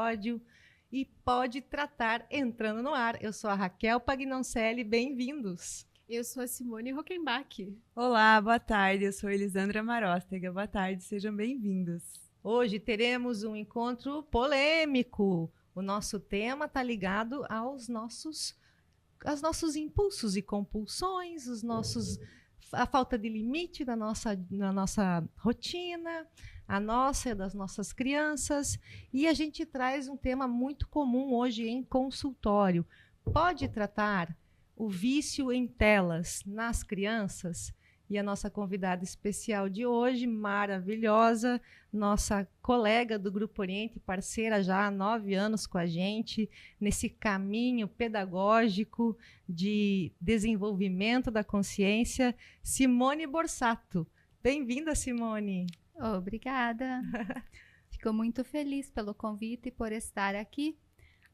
episódio e Pode Tratar entrando no ar. Eu sou a Raquel Pagnoncelli, bem-vindos. Eu sou a Simone Rockenbach. Olá, boa tarde. Eu sou Elisandra Maróstega. Boa tarde, sejam bem-vindos. Hoje teremos um encontro polêmico. O nosso tema está ligado aos nossos impulsos e compulsões, a falta de limite na nossa rotina, a nossa e das nossas crianças. E a gente traz um tema muito comum hoje em consultório. Pode tratar o vício em telas nas crianças? E a nossa convidada especial de hoje, maravilhosa, nossa colega do Grupo Oriente, parceira já há 9 anos com a gente, nesse caminho pedagógico de desenvolvimento da consciência, Simone Borsato. Bem-vinda, Simone. Obrigada. Fico muito feliz pelo convite e por estar aqui,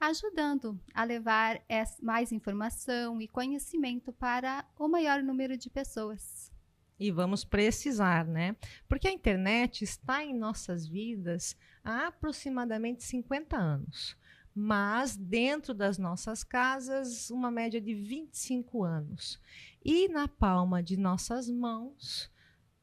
ajudando a levar mais informação e conhecimento para o maior número de pessoas. E vamos precisar, né? Porque a internet está em nossas vidas há aproximadamente 50 anos. Mas dentro das nossas casas, uma média de 25 anos. E na palma de nossas mãos,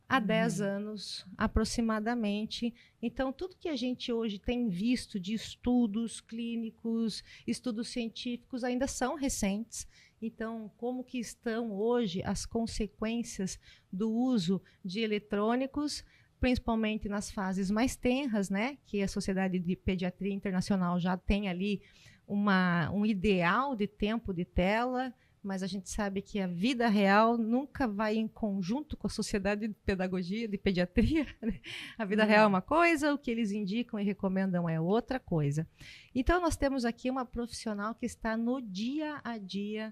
há 10 anos aproximadamente. Então, tudo que a gente hoje tem visto de estudos clínicos, estudos científicos, ainda são recentes. Então, como que estão hoje as consequências do uso de eletrônicos, principalmente nas fases mais tenras, né? Que a Sociedade de Pediatria Internacional já tem ali um ideal de tempo de tela, mas a gente sabe que a vida real nunca vai em conjunto com a Sociedade de Pedagogia, de Pediatria. Né? A vida real é uma coisa, o que eles indicam e recomendam é outra coisa. Então, nós temos aqui uma profissional que está no dia a dia,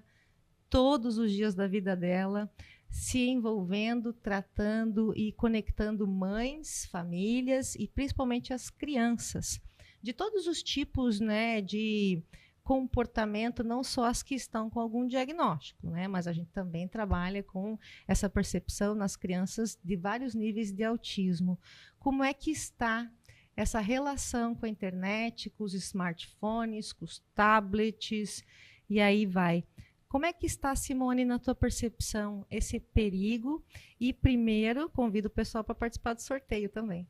todos os dias da vida dela, se envolvendo, tratando e conectando mães, famílias e principalmente as crianças, de todos os tipos, né, de comportamento, não só as que estão com algum diagnóstico, né, mas a gente também trabalha com essa percepção nas crianças de vários níveis de autismo. Como é que está essa relação com a internet, com os smartphones, com os tablets, e aí vai. Como é que está, Simone, na tua percepção, esse perigo? E primeiro, convido o pessoal para participar do sorteio também.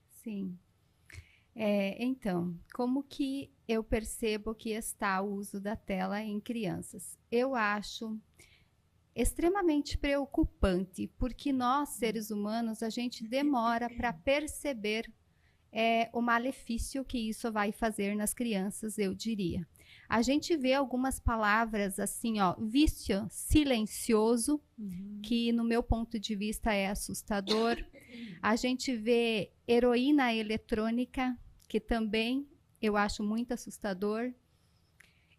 Sim. Então, como que eu percebo que está o uso da tela em crianças? Eu acho extremamente preocupante, porque nós, seres humanos, a gente demora para perceber o malefício que isso vai fazer nas crianças, eu diria. A gente vê algumas palavras assim, ó, vício silencioso, que no meu ponto de vista é assustador. A gente vê heroína eletrônica, que também eu acho muito assustador.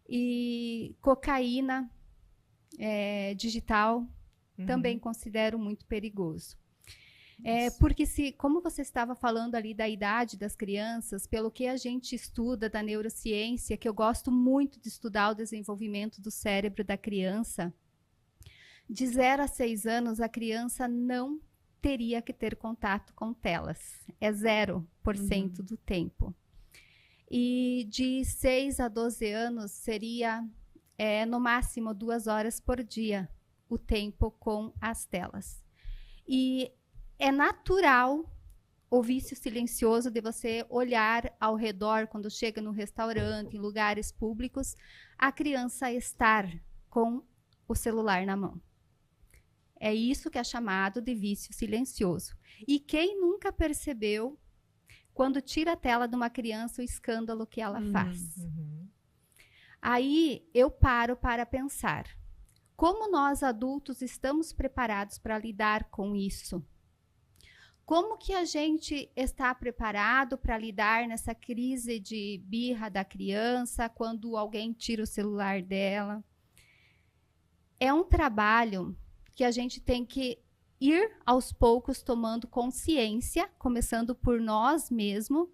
E cocaína digital, também considero muito perigoso. Porque como você estava falando ali da idade das crianças, pelo que a gente estuda da neurociência, que eu gosto muito de estudar o desenvolvimento do cérebro da criança, de 0 a 6 anos a criança não teria que ter contato com telas. É 0% do tempo. E de 6 a 12 anos seria no máximo 2 horas por dia o tempo com as telas. E é natural o vício silencioso de você olhar ao redor quando chega no restaurante, em lugares públicos, a criança estar com o celular na mão. É isso que é chamado de vício silencioso. E quem nunca percebeu, quando tira a tela de uma criança, o escândalo que ela faz? Aí eu paro para pensar, como nós adultos estamos preparados para lidar com isso? Como que a gente está preparado para lidar nessa crise de birra da criança, quando alguém tira o celular dela? É um trabalho que a gente tem que ir aos poucos tomando consciência, começando por nós mesmos,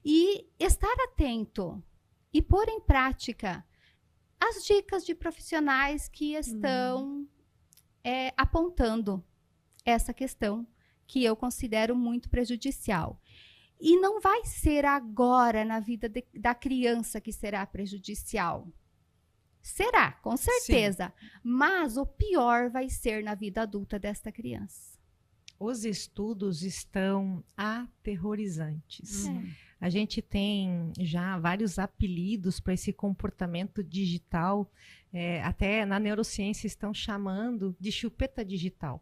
e estar atento e pôr em prática as dicas de profissionais que estão apontando essa questão que eu considero muito prejudicial. E não vai ser agora na vida da criança que será prejudicial. Será, com certeza. Sim. Mas o pior vai ser na vida adulta desta criança. Os estudos estão aterrorizantes. A gente tem já vários apelidos para esse comportamento digital. Até na neurociência estão chamando de chupeta digital.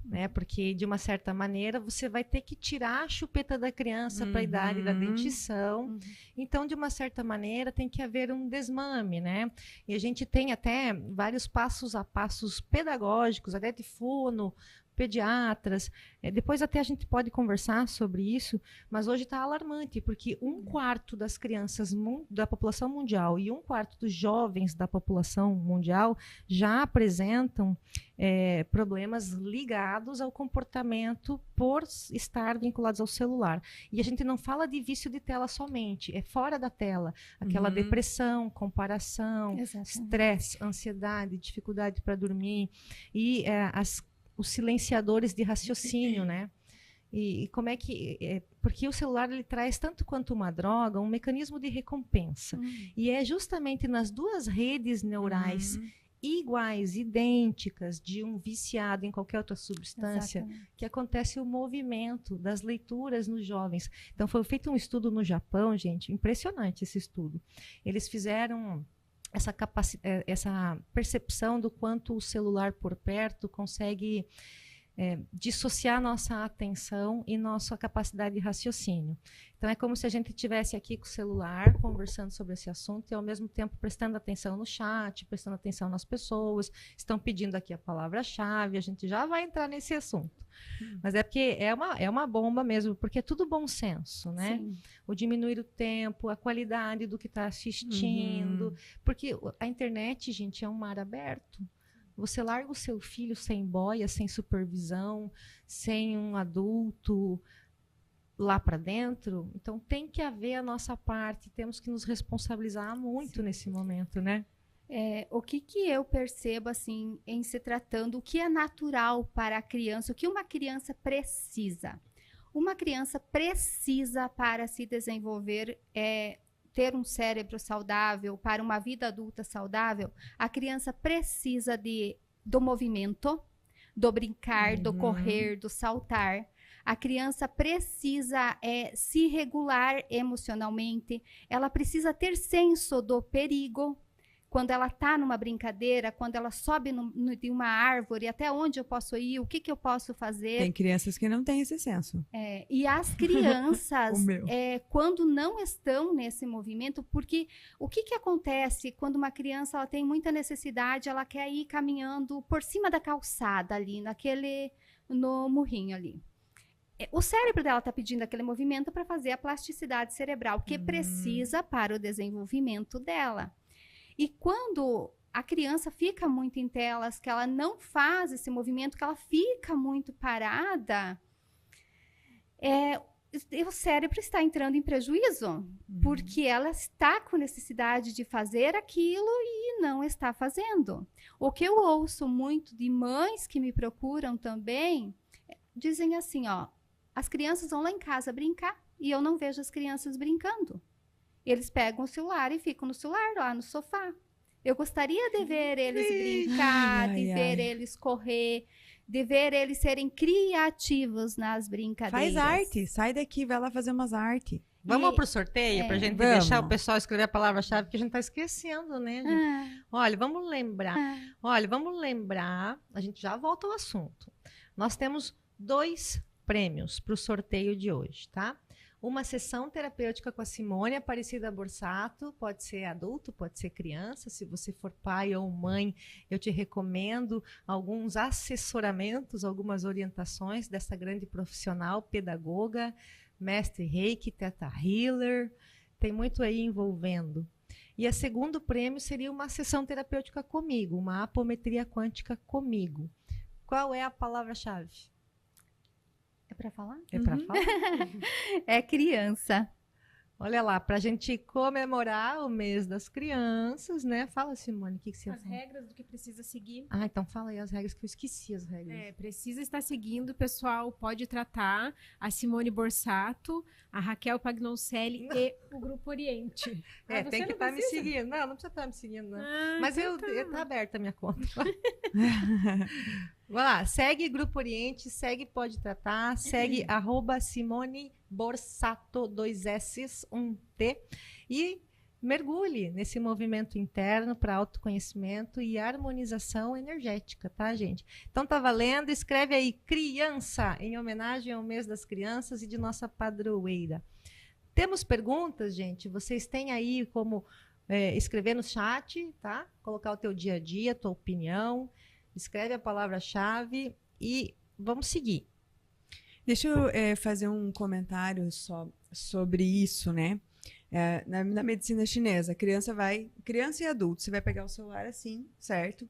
Né? Porque, de uma certa maneira, você vai ter que tirar a chupeta da criança para a idade da dentição. Então, de uma certa maneira, tem que haver um desmame, né? E a gente tem até vários passos a passos pedagógicos, até de fono, pediatras. Depois até a gente pode conversar sobre isso, mas hoje está alarmante, porque 1/4 das crianças da população mundial e 1/4 dos jovens da população mundial já apresentam problemas ligados ao comportamento por estar vinculados ao celular. E a gente não fala de vício de tela somente, é fora da tela. Aquela depressão, comparação, estresse, ansiedade, dificuldade para dormir e os silenciadores de raciocínio, né? E como é que... porque o celular ele traz, tanto quanto uma droga, um mecanismo de recompensa. E é justamente nas duas redes neurais iguais, idênticas, de um viciado em qualquer outra substância, que acontece o movimento das leituras nos jovens. Então, foi feito um estudo no Japão, gente, impressionante esse estudo. Eles fizeram essa percepção do quanto o celular por perto consegue dissociar nossa atenção e nossa capacidade de raciocínio. Então, é como se a gente estivesse aqui com o celular, conversando sobre esse assunto e, ao mesmo tempo, prestando atenção no chat, prestando atenção nas pessoas, estão pedindo aqui a palavra-chave, a gente já vai entrar nesse assunto. Mas é porque é uma bomba mesmo, porque é tudo bom senso, né? Sim. O diminuir o tempo, a qualidade do que está assistindo, porque a internet, gente, é um mar aberto. Você larga o seu filho sem boia, sem supervisão, sem um adulto lá para dentro. Então, tem que haver a nossa parte. Temos que nos responsabilizar muito nesse momento, né? O que eu percebo, assim, em se tratando, o que é natural para a criança, o que uma criança precisa? Uma criança precisa, para se desenvolver, ter um cérebro saudável, para uma vida adulta saudável, a criança precisa do movimento, do brincar, do correr, do saltar. A criança precisa se regular emocionalmente, ela precisa ter senso do perigo. Quando ela está numa brincadeira, quando ela sobe de uma árvore, até onde eu posso ir, o que eu posso fazer. Tem crianças que não têm esse senso. E as crianças, quando não estão nesse movimento, porque o que acontece quando uma criança ela tem muita necessidade, ela quer ir caminhando por cima da calçada ali, no murrinho ali. O cérebro dela está pedindo aquele movimento para fazer a plasticidade cerebral, que precisa para o desenvolvimento dela. E quando a criança fica muito em telas, que ela não faz esse movimento, que ela fica muito parada, o cérebro está entrando em prejuízo, porque ela está com necessidade de fazer aquilo e não está fazendo. O que eu ouço muito de mães que me procuram também, dizem assim, as crianças vão lá em casa brincar e eu não vejo as crianças brincando. Eles pegam o celular e ficam no celular, lá no sofá. Eu gostaria de ver eles brincar, ver eles correr, de ver eles serem criativos nas brincadeiras. Faz arte, sai daqui, vai lá fazer umas artes. Vamos pro sorteio, pra gente deixar o pessoal escrever a palavra-chave, que a gente tá esquecendo, né, gente? Olha, vamos lembrar. A gente já volta ao assunto. Nós temos 2 prêmios pro sorteio de hoje, tá? Uma sessão terapêutica com a Simone Aparecida Borsato, pode ser adulto, pode ser criança. Se você for pai ou mãe, eu te recomendo alguns assessoramentos, algumas orientações dessa grande profissional, pedagoga, mestre Reiki, Theta Healer, tem muito aí envolvendo. E o segundo prêmio seria uma sessão terapêutica comigo, uma apometria quântica comigo. Qual é a palavra-chave? É para falar? É para falar? É criança. Olha lá, para a gente comemorar o mês das crianças, né? Fala, Simone, o que você ia As falar? regras do que precisa seguir. Ah, então fala aí as regras, que eu esqueci as regras. Precisa estar seguindo, pessoal. Pode tratar a Simone Borsato, a Raquel Pagnoncelli e o Grupo Oriente. Tem você que não estar me precisa? seguindo. Não precisa estar me seguindo, não. Ah, Mas então tá. tá aberta a minha conta. Vai lá, segue Grupo Oriente, segue Pode Tratar, segue @Simone Borsato, 2 S, 1 T, e mergulhe nesse movimento interno para autoconhecimento e harmonização energética, tá, gente? Então tá valendo, escreve aí criança, em homenagem ao mês das crianças e de nossa padroeira. Temos perguntas, gente? Vocês têm aí como escrever no chat, tá? Colocar o teu dia a dia, tua opinião, escreve a palavra-chave e vamos seguir. Deixa eu fazer um comentário só sobre isso, né? Na medicina chinesa, criança e adulto, você vai pegar o celular assim, certo?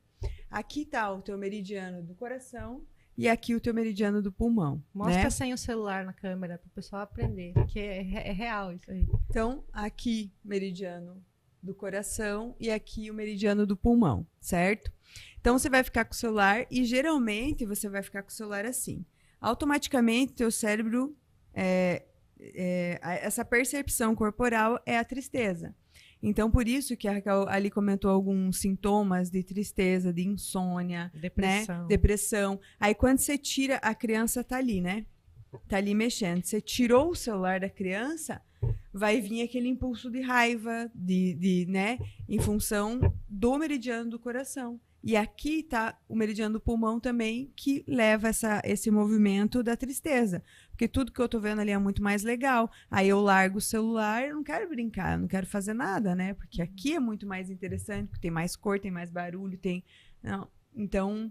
Aqui tá o teu meridiano do coração e aqui o teu meridiano do pulmão. Mostra né? sem o celular na câmera para o pessoal aprender, porque é real isso aí. Então, aqui meridiano do coração e aqui o meridiano do pulmão, certo? Então, você vai ficar com o celular e geralmente você vai ficar com o celular assim. Automaticamente, teu cérebro, essa percepção corporal é a tristeza. Então, por isso que a Raquel ali comentou alguns sintomas de tristeza, de insônia, Depressão. né? Depressão. Aí, quando você tira, a criança tá ali, né? Tá ali mexendo. Você tirou o celular da criança, vai vir aquele impulso de raiva, né? Em função do meridiano do coração. E aqui está o meridiano do pulmão também, que leva esse movimento da tristeza. Porque tudo que eu estou vendo ali é muito mais legal. Aí eu largo o celular, eu não quero brincar, eu não quero fazer nada, né? Porque aqui é muito mais interessante, porque tem mais cor, tem mais barulho, tem... Não. Então,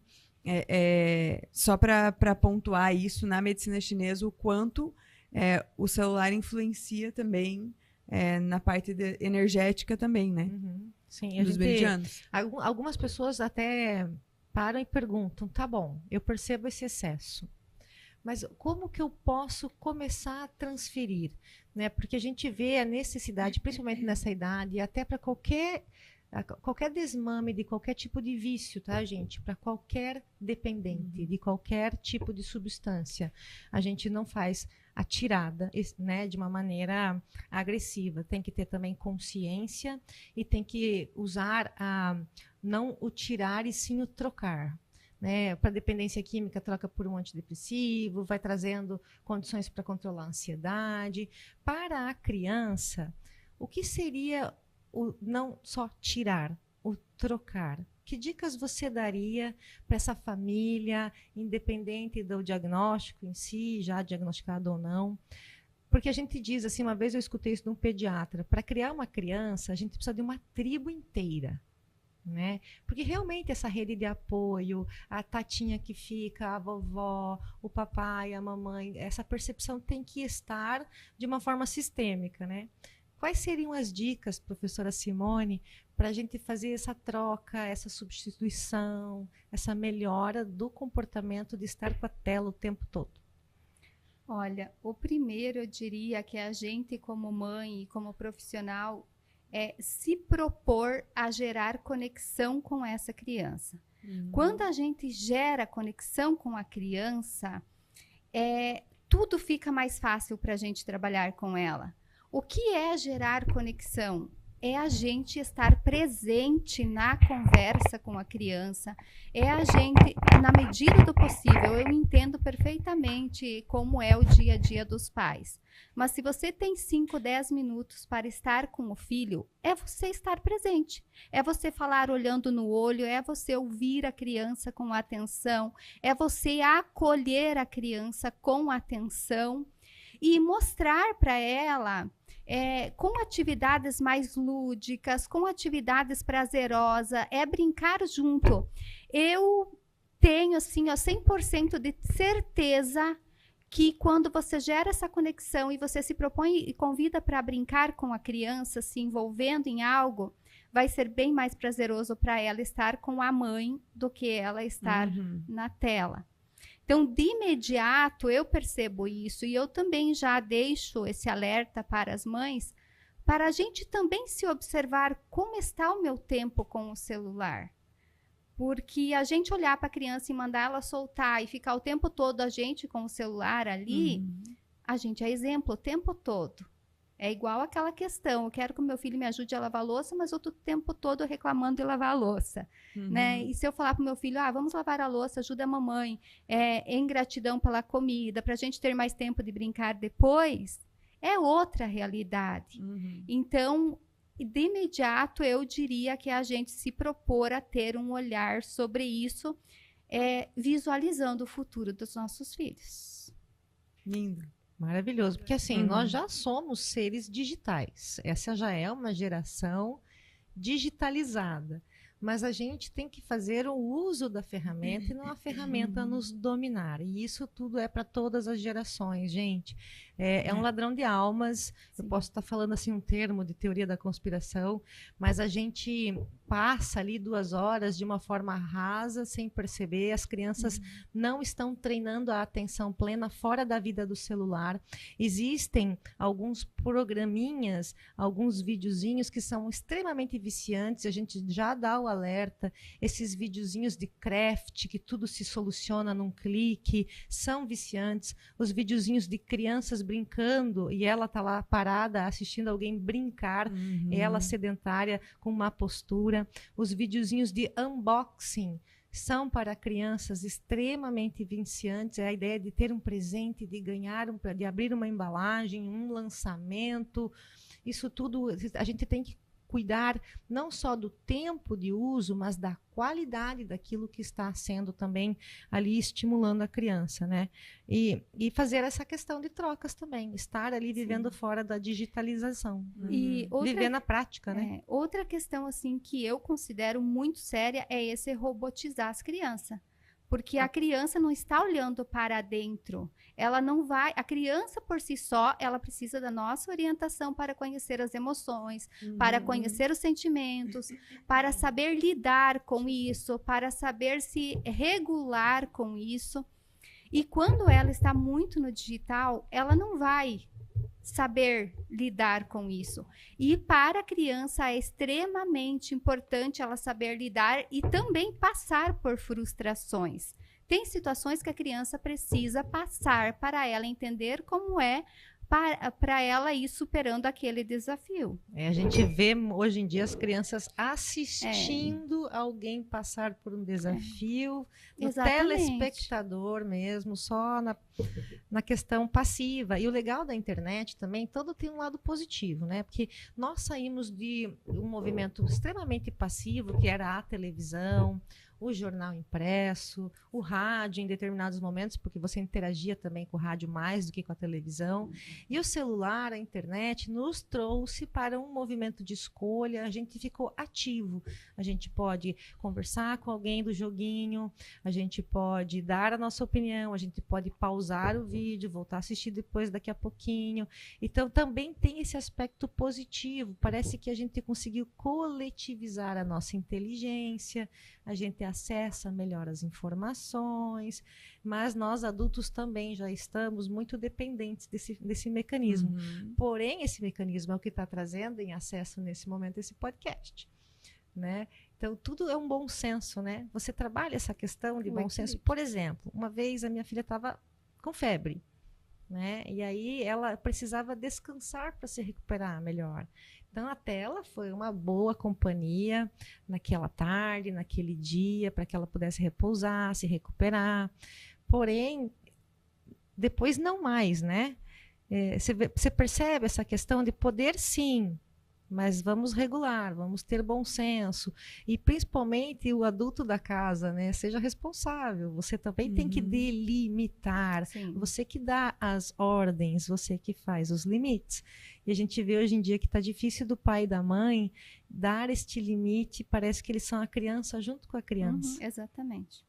só para pontuar isso, na medicina chinesa, o quanto o celular influencia também na parte energética também, né? Uhum. Sim, Dos meridianos. Algumas pessoas até param e perguntam, tá bom, eu percebo esse excesso, mas como que eu posso começar a transferir? Né? Porque a gente vê a necessidade, principalmente nessa idade, até para qualquer desmame de qualquer tipo de vício, tá, gente? Para qualquer dependente de qualquer tipo de substância. A gente não faz a tirada, né, de uma maneira agressiva. Tem que ter também consciência e tem que usar não o tirar e sim o trocar. Né? Para dependência química, troca por um antidepressivo, vai trazendo condições para controlar a ansiedade. Para a criança, o que seria o não só tirar, o trocar? Que dicas você daria para essa família, independente do diagnóstico em si, já diagnosticado ou não? Porque a gente diz assim, uma vez eu escutei isso de um pediatra, para criar uma criança, a gente precisa de uma tribo inteira. Né? Porque realmente essa rede de apoio, a tatinha que fica, a vovó, o papai, a mamãe, essa percepção tem que estar de uma forma sistêmica, né? Quais seriam as dicas, professora Simone, para a gente fazer essa troca, essa substituição, essa melhora do comportamento de estar com a tela o tempo todo? Olha, o primeiro eu diria que a gente como mãe e como profissional se propor a gerar conexão com essa criança. Quando a gente gera conexão com a criança, tudo fica mais fácil para a gente trabalhar com ela. O que é gerar conexão? É a gente estar presente na conversa com a criança, é a gente, na medida do possível, eu entendo perfeitamente como é o dia a dia dos pais, mas se você tem 5, 10 minutos para estar com o filho, é você estar presente, é você falar olhando no olho, é você ouvir a criança com atenção, é você acolher a criança com atenção e mostrar para ela com atividades mais lúdicas, com atividades prazerosas, brincar junto. Eu tenho assim, 100% de certeza que quando você gera essa conexão e você se propõe e convida para brincar com a criança, se envolvendo em algo, vai ser bem mais prazeroso para ela estar com a mãe do que ela estar na tela. Então, de imediato, eu percebo isso e eu também já deixo esse alerta para as mães, para a gente também se observar como está o meu tempo com o celular. Porque a gente olhar para a criança e mandar ela soltar e ficar o tempo todo a gente com o celular ali, a gente é exemplo o tempo todo. É igual aquela questão, eu quero que o meu filho me ajude a lavar a louça, mas eu tô o tempo todo reclamando de lavar a louça, né? E se eu falar pro meu filho, vamos lavar a louça, ajuda a mamãe, em gratidão pela comida, pra gente ter mais tempo de brincar depois, é outra realidade. Então, de imediato, eu diria que a gente se propor a ter um olhar sobre isso, visualizando o futuro dos nossos filhos. Lindo. Maravilhoso, porque assim, nós já somos seres digitais. Essa já é uma geração digitalizada. Mas a gente tem que fazer o uso da ferramenta e não a ferramenta nos dominar. E isso tudo é para todas as gerações, gente. É um ladrão de almas. Sim. Eu posso estar falando assim um termo de teoria da conspiração, mas a gente passa ali 2 horas de uma forma rasa, sem perceber. As crianças não estão treinando a atenção plena fora da vida do celular. Existem alguns programinhas, alguns videozinhos que são extremamente viciantes. A gente já dá o alerta. Esses videozinhos de craft, que tudo se soluciona num clique, são viciantes. Os videozinhos de crianças brincando e ela tá lá parada assistindo alguém brincar, ela sedentária com má postura. Os videozinhos de unboxing são para crianças extremamente viciantes. É a ideia de ter um presente, de ganhar, de abrir uma embalagem, um lançamento. Isso tudo a gente tem que cuidar não só do tempo de uso, mas da qualidade daquilo que está sendo também ali estimulando a criança, né? E fazer essa questão de trocas também, estar ali vivendo fora da digitalização, e viver na prática, né? Outra questão assim que eu considero muito séria é esse robotizar as crianças. Porque a criança não está olhando para dentro. Ela não vai... A criança, por si só, ela precisa da nossa orientação para conhecer as emoções, para conhecer os sentimentos, para saber lidar com isso, para saber se regular com isso. E quando ela está muito no digital, ela não vai saber lidar com isso. E para a criança é extremamente importante ela saber lidar e também passar por frustrações. Tem situações que a criança precisa passar para ela entender como é para ela ir superando aquele desafio. A gente vê hoje em dia as crianças assistindo alguém passar por um desafio, no telespectador mesmo, só na questão passiva. E o legal da internet também, todo tem um lado positivo, né? Porque nós saímos de um movimento extremamente passivo, que era a televisão, o jornal impresso, o rádio em determinados momentos, porque você interagia também com o rádio mais do que com a televisão. E o celular, a internet, nos trouxe para um movimento de escolha. A gente ficou ativo. A gente pode conversar com alguém do joguinho, a gente pode dar a nossa opinião, a gente pode pausar o vídeo, voltar a assistir depois, daqui a pouquinho. Então, também tem esse aspecto positivo. Parece que a gente conseguiu coletivizar a nossa inteligência, a gente acessa melhor as informações, mas nós adultos também já estamos muito dependentes desse mecanismo. Porém, esse mecanismo é o que está trazendo em acesso nesse momento esse podcast, né? Então, tudo é um bom senso, né? Você trabalha essa questão de bom senso. Por exemplo, uma vez a minha filha estava com febre, né? E aí ela precisava descansar para se recuperar melhor. Então, a tela foi uma boa companhia naquela tarde, naquele dia, para que ela pudesse repousar, se recuperar. Porém, depois não mais, né? Você percebe essa questão de poder, sim, mas vamos regular, vamos ter bom senso. E, principalmente, o adulto da casa, né? Seja responsável. Você também tem que delimitar. Sim. Você que dá as ordens, você que faz os limites. E a gente vê hoje em dia que está difícil do pai e da mãe dar este limite. Parece que eles são a criança junto com a criança. Exatamente.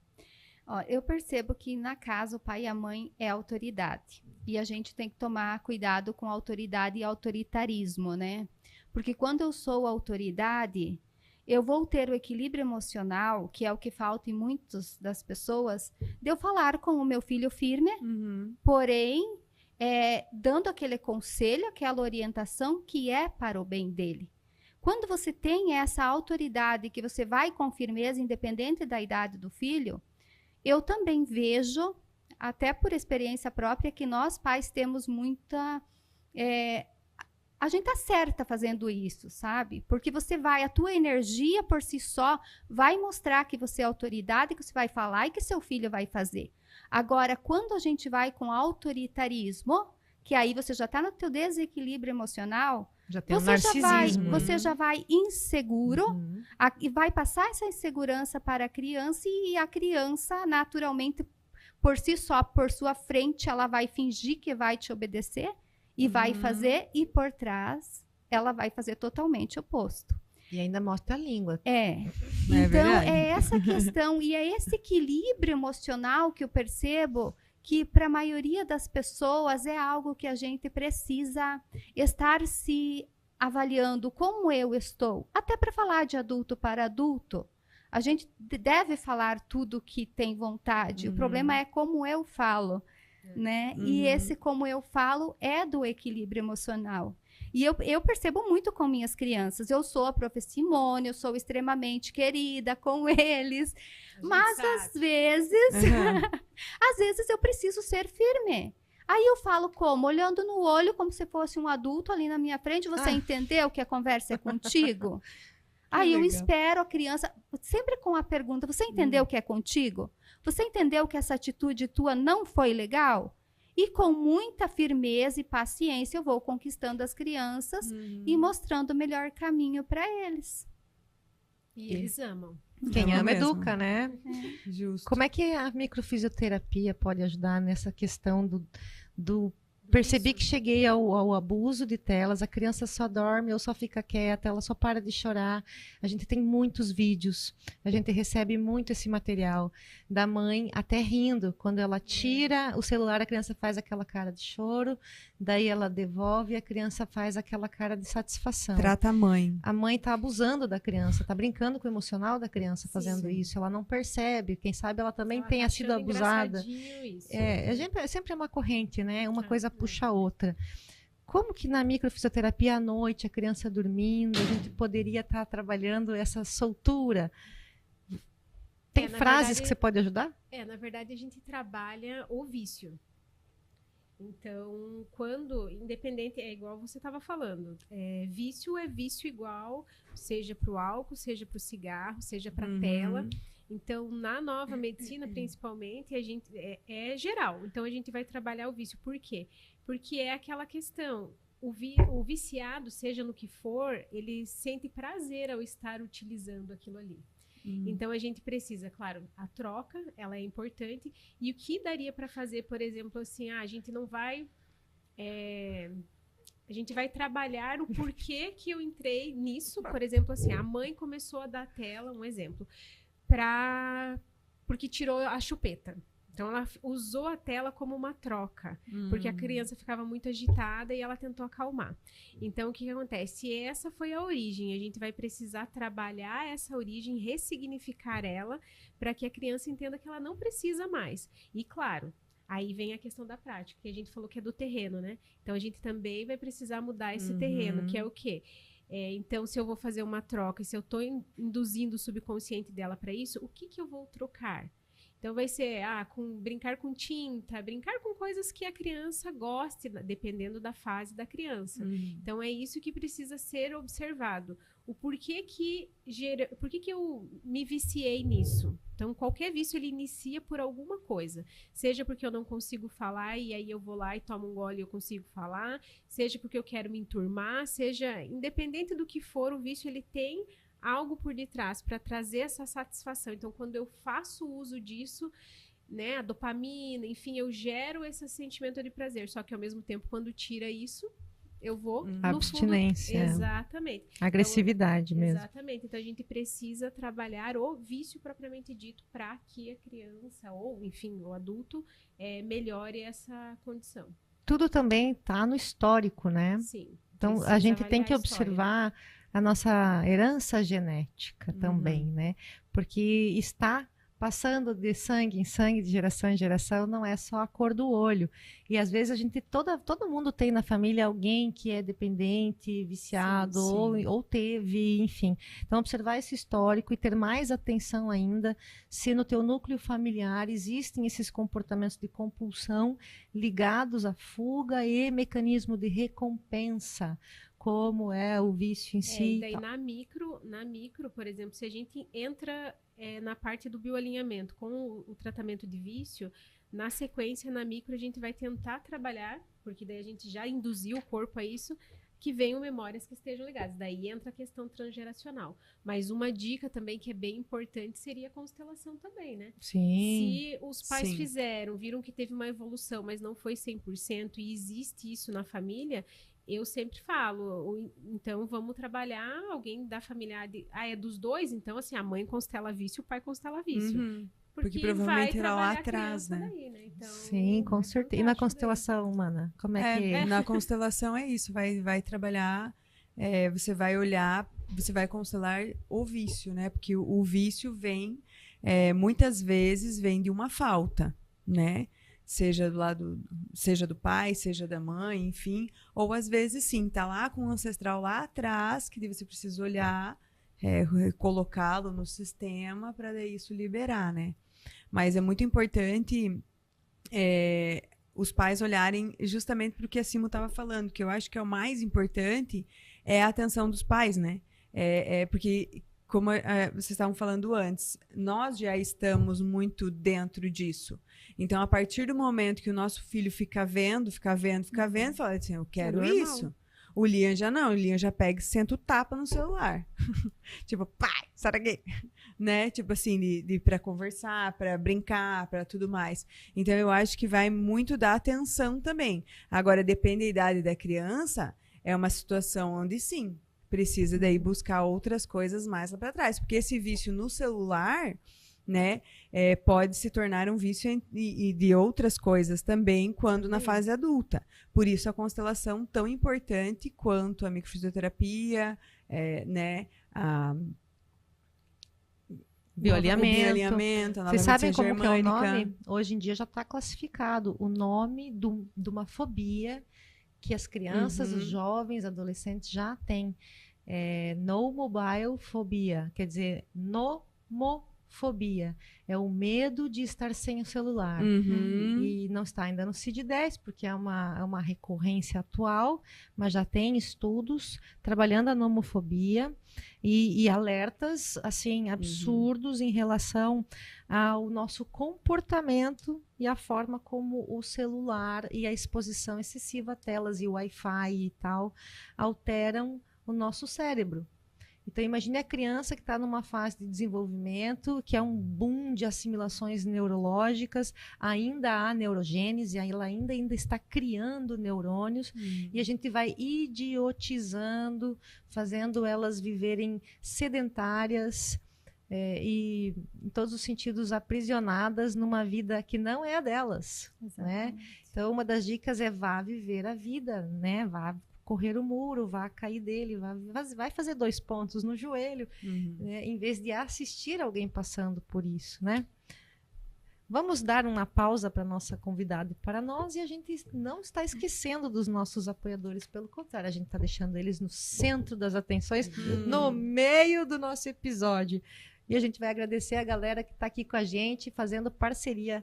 Ó, eu percebo que na casa o pai e a mãe é autoridade. E a gente tem que tomar cuidado com autoridade e autoritarismo, né? Porque quando eu sou autoridade, eu vou ter o equilíbrio emocional, que é o que falta em muitas das pessoas, de eu falar com o meu filho firme, porém, dando aquele conselho, aquela orientação que é para o bem dele. Quando você tem essa autoridade que você vai com firmeza, independente da idade do filho, eu também vejo, até por experiência própria, que nós pais temos muita... a gente acerta fazendo isso, sabe? Porque a tua energia por si só vai mostrar que você é autoridade, que você vai falar e que seu filho vai fazer. Agora, quando a gente vai com autoritarismo, que aí você já está no teu desequilíbrio emocional, Já tem um narcisismo. você já vai inseguro e vai passar essa insegurança para a criança e a criança, naturalmente, por si só, por sua frente, ela vai fingir que vai te obedecer e vai fazer, e por trás ela vai fazer totalmente o oposto. E ainda mostra a língua. Então, verdade? é essa questão, e é esse equilíbrio emocional que eu percebo que para a maioria das pessoas é algo que a gente precisa estar se avaliando como eu estou. Até para falar de adulto para adulto, a gente deve falar tudo que tem vontade. O problema é como eu falo, né? E esse como eu falo é do equilíbrio emocional. E eu percebo muito com minhas crianças. Eu sou a Prof. Simone, eu sou extremamente querida com eles. Mas às vezes, às vezes eu preciso ser firme. Aí eu falo como? Olhando no olho, como se fosse um adulto ali na minha frente. Você entendeu que a conversa é contigo? Aí eu espero a criança, sempre com a pergunta, você entendeu que é contigo? Você entendeu que essa atitude tua não foi legal? E com muita firmeza e paciência eu vou conquistando as crianças e mostrando o melhor caminho para eles. E eles amam. Quem Ama ama mesmo. educa, né? Justo. Como é que a microfisioterapia pode ajudar nessa questão do percebi que cheguei ao abuso de telas, a criança só dorme ou só fica quieta, ela só para de chorar. A gente tem muitos vídeos, a gente recebe muito esse material da mãe até rindo. Quando ela tira o celular, a criança faz aquela cara de choro, daí ela devolve e a criança faz aquela cara de satisfação. Trata a mãe. A mãe está abusando da criança, está brincando com o emocional da criança fazendo isso. Ela não percebe, quem sabe ela também Ela tenha tá sido achando abusada. engraçadinho isso. Sempre é uma corrente, né? Uma coisa puxa a outra. Como que na microfisioterapia à noite, a criança dormindo, a gente poderia estar trabalhando essa soltura? Tem na frases verdade, que você pode ajudar? Na verdade, a gente trabalha o vício. Então, independente, é igual você estava falando, vício é vício igual, seja para o álcool, seja para o cigarro, seja para a tela. Então, na nova medicina, principalmente, a gente é geral. Então, a gente vai trabalhar o vício. Por quê? Porque é aquela questão, o viciado, seja no que for, ele sente prazer ao estar utilizando aquilo ali. Então, a gente precisa, claro, a troca, ela é importante. E o que daria para fazer, por exemplo, assim, a gente não vai... a gente vai trabalhar o porquê que eu entrei nisso. Por exemplo, assim, a mãe começou a dar tela, um exemplo, porque tirou a chupeta. Então, ela usou a tela como uma troca, porque a criança ficava muito agitada e ela tentou acalmar. Então, o que acontece? Essa foi a origem. A gente vai precisar trabalhar essa origem, ressignificar ela, para que a criança entenda que ela não precisa mais. E, claro, aí vem a questão da prática, que a gente falou que é do terreno, né? Então, a gente também vai precisar mudar esse terreno, que é o quê? Então, se eu vou fazer uma troca, se eu estou induzindo o subconsciente dela para isso, o que eu vou trocar? Então, vai ser brincar com tinta, brincar com coisas que a criança goste, dependendo da fase da criança. Então, é isso que precisa ser observado. O por que que eu me viciei nisso? Então, qualquer vício, ele inicia por alguma coisa. Seja porque eu não consigo falar e aí eu vou lá e tomo um gole e eu consigo falar. Seja porque eu quero me enturmar. Seja, independente do que for, o vício, ele tem algo por detrás para trazer essa satisfação. Então, quando eu faço uso disso, né, a dopamina, enfim, eu gero esse sentimento de prazer. Só que, ao mesmo tempo, quando tira isso, eu vou no abstinência. fundo, exatamente. Agressividade mesmo. Exatamente. Então, a gente precisa trabalhar o vício propriamente dito para que a criança, ou, enfim, o adulto, melhore essa condição. Tudo também está no histórico, né? Sim. Então, a gente tem que observar a nossa herança genética também, né? Porque está passando de sangue em sangue, de geração em geração, não é só a cor do olho. E às vezes todo mundo tem na família alguém que é dependente, viciado, ou teve, enfim. Então, observar esse histórico e ter mais atenção ainda se no teu núcleo familiar existem esses comportamentos de compulsão ligados à fuga e mecanismo de recompensa, como é o vício em si. E daí na micro, por exemplo, se a gente entra na parte do bioalinhamento com o tratamento de vício, na sequência, na micro, a gente vai tentar trabalhar, porque daí a gente já induziu o corpo a isso, que venham memórias que estejam ligadas. Daí entra a questão transgeracional. Mas uma dica também que é bem importante seria a constelação também, né? Sim. Se os pais fizeram, viram que teve uma evolução, mas não foi 100% e existe isso na família, eu sempre falo, então vamos trabalhar alguém da família, é dos dois, então assim, a mãe constela vício, o pai constela vício. Porque provavelmente era lá atrás, né? Daí, né? Então, sim, com certeza. E na constelação humana, como é que... Na constelação é isso, vai trabalhar, você vai olhar, você vai constelar o vício, né? Porque o vício vem, muitas vezes, vem de uma falta, né? Seja do pai, seja da mãe, enfim. Ou às vezes, sim, tá lá com o ancestral lá atrás, que você precisa olhar, colocá-lo no sistema para daí isso liberar, né? Mas é muito importante os pais olharem justamente para o que a Simo estava falando, que eu acho que é o mais importante é a atenção dos pais, né? Porque, como vocês estavam falando antes, nós já estamos muito dentro disso. Então, a partir do momento que o nosso filho fica vendo, fala assim, eu quero isso. O Liam já não, o Liam já pega e senta o tapa no celular. Tipo, pai, sai daqui. Né? Tipo assim, pra conversar, pra brincar, pra tudo mais. Então, eu acho que vai muito da atenção também. Agora, depende da idade da criança, é uma situação onde sim, precisa daí buscar outras coisas mais lá pra trás. Porque esse vício no celular, né, pode se tornar um vício de outras coisas também quando na fase adulta. Por isso a constelação tão importante quanto a microfisioterapia, né, a bioalinhamento. A nova Vocês sabem medicina como que é o germânica. nome? Hoje em dia já está classificado o nome de uma fobia que as crianças, os jovens, adolescentes já têm. No mobile fobia, quer dizer, nomofobia. É o medo de estar sem o celular. E não está ainda no CID-10, porque é uma recorrência atual, mas já tem estudos trabalhando a nomofobia e alertas assim absurdos em relação ao nosso comportamento e a forma como o celular e a exposição excessiva a telas e Wi-Fi e tal alteram o nosso cérebro. Então, imagine a criança que está numa fase de desenvolvimento, que é um boom de assimilações neurológicas, ainda há neurogênese, ela ainda está criando neurônios, e a gente vai idiotizando, fazendo elas viverem sedentárias e, em todos os sentidos, aprisionadas numa vida que não é a delas. Né? Então, uma das dicas é vá viver a vida, né? Vá correr o muro, vai cair dele, vai fazer 2 pontos no joelho, né, em vez de assistir alguém passando por isso, né? Vamos dar uma pausa para nossa convidada e para nós, e a gente não está esquecendo dos nossos apoiadores, pelo contrário, a gente está deixando eles no centro das atenções, no meio do nosso episódio. E a gente vai agradecer a galera que está aqui com a gente, fazendo parceria.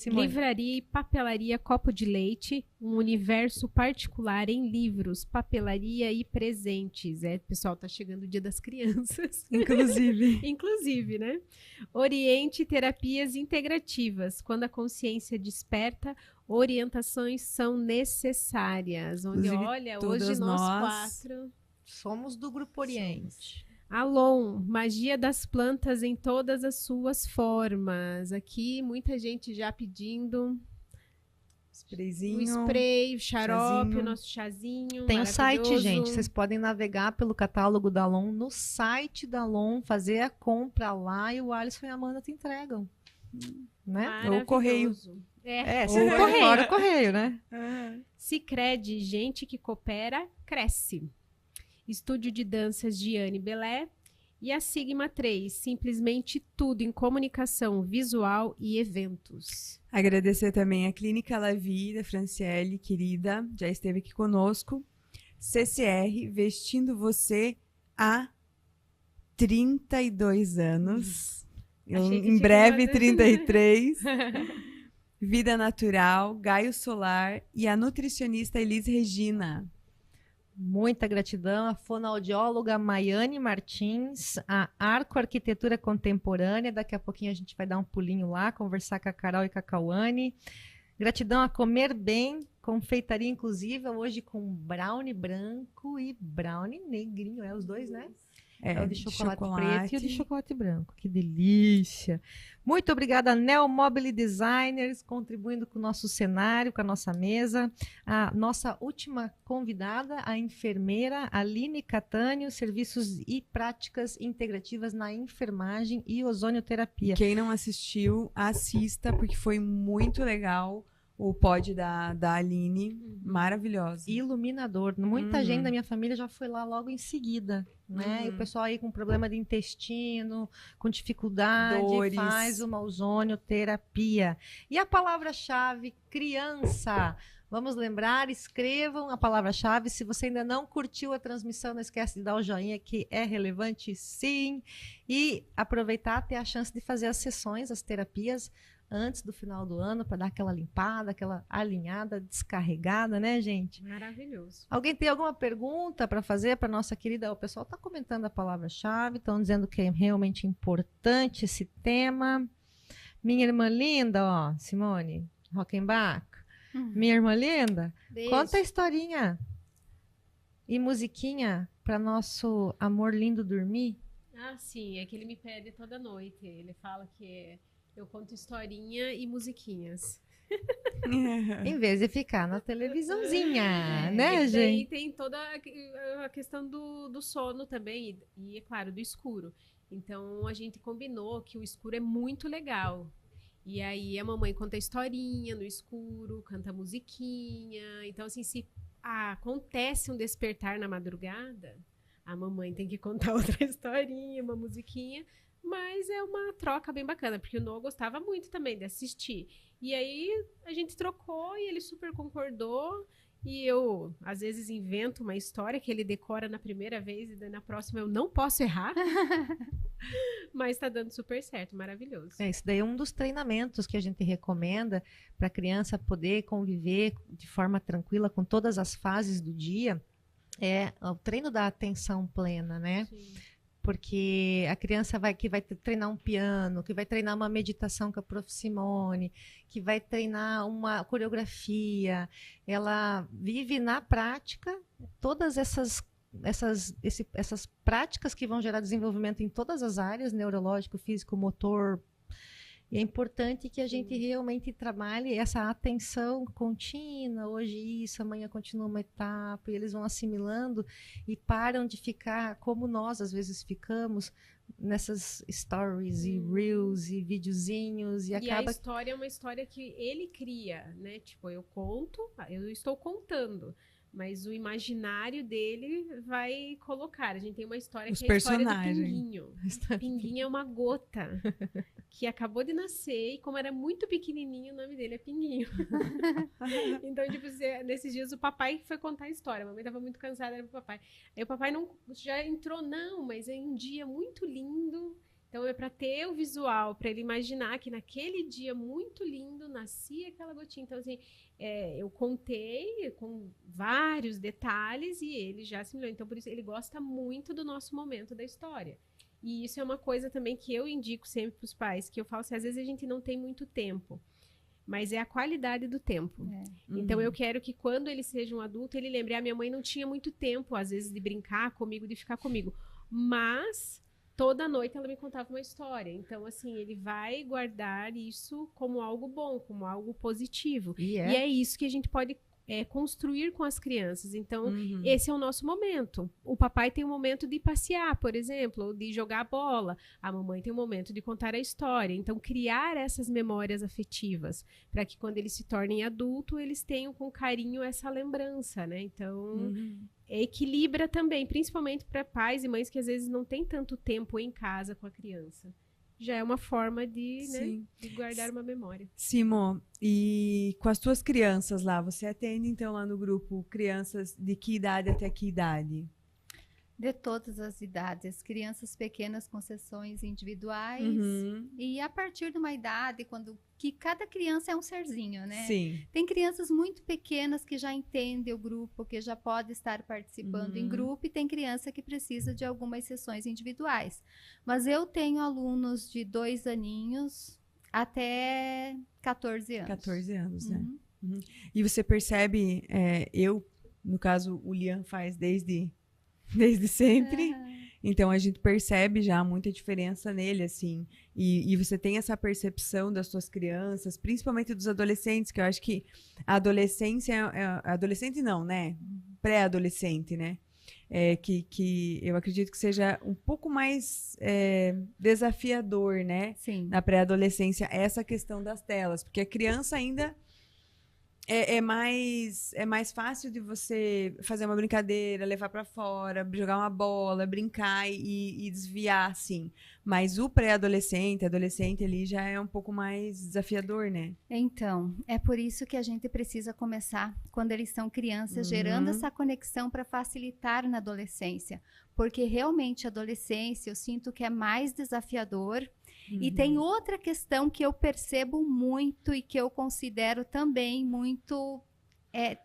Livraria e papelaria Copo de Leite, um universo particular em livros, papelaria e presentes. Pessoal, tá chegando o Dia das Crianças. Inclusive, né? Oriente Terapias Integrativas. Quando a consciência desperta, orientações são necessárias. Onde, olha, hoje nós 4 somos do Grupo Oriente. Alon, magia das plantas em todas as suas formas. Aqui, muita gente já pedindo sprayzinho, o spray, o xarope, o nosso chazinho. Tem o site, gente. Vocês podem navegar pelo catálogo da Alon no site da Alon, fazer a compra lá e o Alisson e a Amanda te entregam. Né? Ou correio. Fora o correio, né? Sicredi, gente que coopera, cresce. Estúdio de danças Giane Belé E a Sigma 3, simplesmente tudo em comunicação visual e eventos. Agradecer também a Clínica Lavi, da Franciele, querida, já esteve aqui conosco. CCR, vestindo você há 32 anos. Em breve, 33. Vida Natural, Gaio Solar e a nutricionista Elis Regina. Muita gratidão à fonoaudióloga Maiane Martins, a Arco Arquitetura Contemporânea. Daqui a pouquinho a gente vai dar um pulinho lá, conversar com a Carol e com a Cauane. Gratidão a Comer Bem, confeitaria inclusiva, hoje com brownie branco e brownie negrinho, os dois, né? É o de chocolate preto e o de chocolate branco. Que delícia! Muito obrigada a Neomobile Designers, contribuindo com o nosso cenário, com a nossa mesa. A nossa última convidada, a enfermeira Aline Catânio, serviços e práticas integrativas na enfermagem e ozonioterapia. Quem não assistiu, assista, porque foi muito legal. O pod da Aline, maravilhosa. Iluminador. Muita gente da minha família já foi lá logo em seguida, né? E o pessoal aí com problema de intestino, com dificuldade, dores, faz uma ozonioterapia. E a palavra-chave, criança. Vamos lembrar, escrevam a palavra-chave. Se você ainda não curtiu a transmissão, não esquece de dar o joinha, que é relevante sim. E aproveitar, ter a chance de fazer as sessões, as terapias, antes do final do ano, para dar aquela limpada, aquela alinhada, descarregada, né, gente? Maravilhoso. Alguém tem alguma pergunta para fazer para nossa querida? O pessoal está comentando a palavra-chave, estão dizendo que é realmente importante esse tema. Minha irmã linda, ó, Simone Rockenbach. Minha irmã linda, Beijo. conta a historinha e musiquinha para nosso amor lindo dormir. Ah, sim, é que ele me pede toda noite. Ele fala que eu conto historinha e musiquinhas. Em vez de ficar na televisãozinha, né, e daí gente? tem toda a questão do sono também, e é claro, do escuro. Então a gente combinou que o escuro é muito legal. E aí a mamãe conta historinha no escuro, canta musiquinha. Então, assim, se acontece um despertar na madrugada, a mamãe tem que contar outra historinha, uma musiquinha. Mas é uma troca bem bacana, porque o Noah gostava muito também de assistir. E aí a gente trocou e ele super concordou. E eu, às vezes, invento uma história que ele decora na primeira vez e daí na próxima eu não posso errar. Mas tá dando super certo, maravilhoso. Isso daí é um dos treinamentos que a gente recomenda para a criança poder conviver de forma tranquila com todas as fases do dia. É o treino da atenção plena, né? Sim. Porque a criança vai treinar um piano, que vai treinar uma meditação com a Prof. Simone, que vai treinar uma coreografia. Ela vive na prática todas essas práticas que vão gerar desenvolvimento em todas as áreas, neurológico, físico, motor. E é importante que a gente realmente trabalhe essa atenção contínua, hoje isso, amanhã continua uma etapa, e eles vão assimilando e param de ficar como nós às vezes ficamos nessas stories e reels e videozinhos. E acaba... a história é uma história que ele cria, né? Tipo, eu estou contando. Mas o imaginário dele vai colocar. A gente tem uma história que é a história do Pinguinho. Pinguinho é uma gota que acabou de nascer e como era muito pequenininho, o nome dele é Pinguinho. Então, tipo, nesses dias o papai foi contar a história. A mamãe estava muito cansada, era pro papai. Aí o papai não já entrou, não, mas é um dia muito lindo. Então é para ter o visual, para ele imaginar que naquele dia muito lindo nascia aquela gotinha. Então, assim, eu contei com vários detalhes e ele já assimilou. Então, por isso, ele gosta muito do nosso momento da história. E isso é uma coisa também que eu indico sempre para os pais, que eu falo assim, às vezes a gente não tem muito tempo, mas é a qualidade do tempo. Então, eu quero que quando ele seja um adulto, ele lembre, a minha mãe não tinha muito tempo, às vezes, de brincar comigo, de ficar comigo. Mas... toda noite ela me contava uma história. Então, assim, ele vai guardar isso como algo bom, como algo positivo. E é isso que a gente pode construir com as crianças. Então, esse é o nosso momento. O papai tem um momento de passear, por exemplo, ou de jogar bola. A mamãe tem um momento de contar a história. Então, criar essas memórias afetivas, para que quando eles se tornem adultos, eles tenham com carinho essa lembrança, né? Então, equilibra também, principalmente para pais e mães que às vezes não têm tanto tempo em casa com a criança. Já é uma forma de, né, de guardar uma memória. Simô, e com as tuas crianças lá, você atende então lá no grupo crianças de que idade até que idade? De todas as idades, crianças pequenas com sessões individuais e a partir de uma idade que cada criança é um serzinho, né? Sim. Tem crianças muito pequenas que já entendem o grupo, que já pode estar participando em grupo, e tem criança que precisa de algumas sessões individuais. Mas eu tenho alunos de 2 aninhos até 14 anos. 14 anos, né? E você percebe, no caso, o Liam faz desde sempre. Então a gente percebe já muita diferença nele, assim. E você tem essa percepção das suas crianças, principalmente dos adolescentes, que eu acho que a adolescência adolescente não, né? Pré-adolescente, né? Que eu acredito que seja um pouco mais desafiador, né? Sim. Na pré-adolescência, essa questão das telas, porque a criança ainda é mais fácil de você fazer uma brincadeira, levar pra fora, jogar uma bola, brincar e desviar, assim. Mas o pré-adolescente, adolescente ali já é um pouco mais desafiador, né? Então, é por isso que a gente precisa começar quando eles são crianças, gerando essa conexão para facilitar na adolescência. Porque realmente a adolescência eu sinto que é mais desafiador. E tem outra questão que eu percebo muito e que eu considero também muito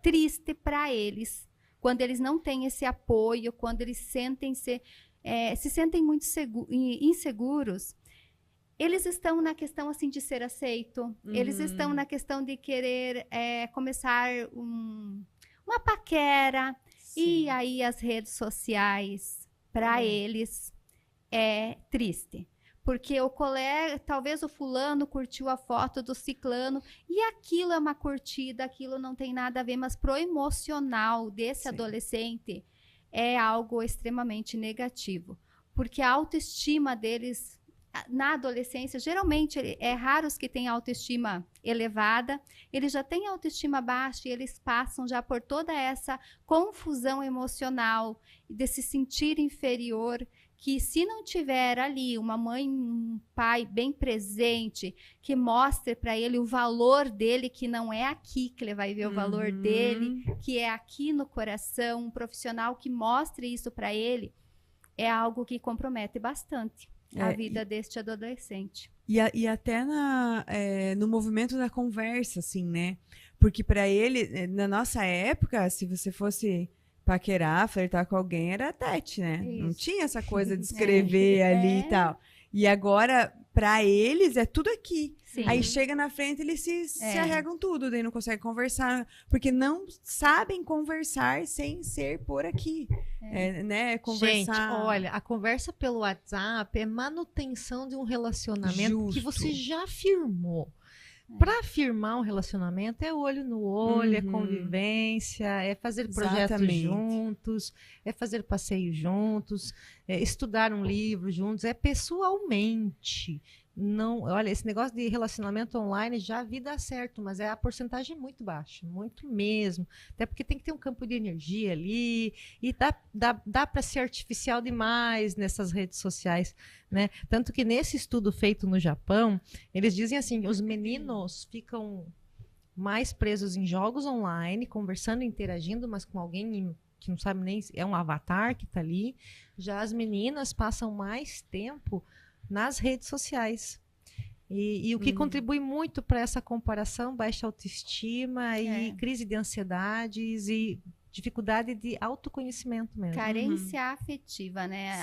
triste para eles, quando eles não têm esse apoio, quando eles se sentem muito inseguros. Eles estão na questão assim de ser aceito, eles estão na questão de querer começar uma paquera. Sim. E aí as redes sociais, para eles, é triste. Porque o colega, talvez o fulano curtiu a foto do ciclano e aquilo é uma curtida, aquilo não tem nada a ver, mas pro emocional desse adolescente é algo extremamente negativo. Porque a autoestima deles na adolescência, geralmente é raro os que têm autoestima elevada, eles já têm autoestima baixa e eles passam já por toda essa confusão emocional de se sentir inferior, que se não tiver ali uma mãe, um pai bem presente, que mostre para ele o valor dele, que não é aqui que ele vai ver o valor dele, que é aqui no coração, um profissional que mostre isso para ele, é algo que compromete bastante a vida deste adolescente. E até no movimento da conversa, assim, né? Porque para ele, na nossa época, se você fosse paquerar, flertar com alguém, era tete, né? Isso. Não tinha essa coisa de escrever ali e tal. E agora, para eles, é tudo aqui. Sim. Aí chega na frente, eles se arregam tudo, daí não conseguem conversar, porque não sabem conversar sem ser por aqui. Né? Conversar. Gente, olha, a conversa pelo WhatsApp é manutenção de um relacionamento que você já firmou. Para firmar um relacionamento é olho no olho, é convivência, é fazer projetos juntos, é fazer passeios juntos, é estudar um livro juntos, é pessoalmente. Não, olha, esse negócio de relacionamento online já vi dar certo, mas a porcentagem é muito baixa, muito mesmo. Até porque tem que ter um campo de energia ali, e dá para ser artificial demais nessas redes sociais, né? Tanto que nesse estudo feito no Japão, eles dizem assim, os meninos ficam mais presos em jogos online, conversando, interagindo, mas com alguém que não sabe nem, é um avatar que está ali. Já as meninas passam mais tempo nas redes sociais. E o que contribui muito para essa comparação, baixa autoestima e crise de ansiedades e dificuldade de autoconhecimento mesmo. Carência afetiva, né?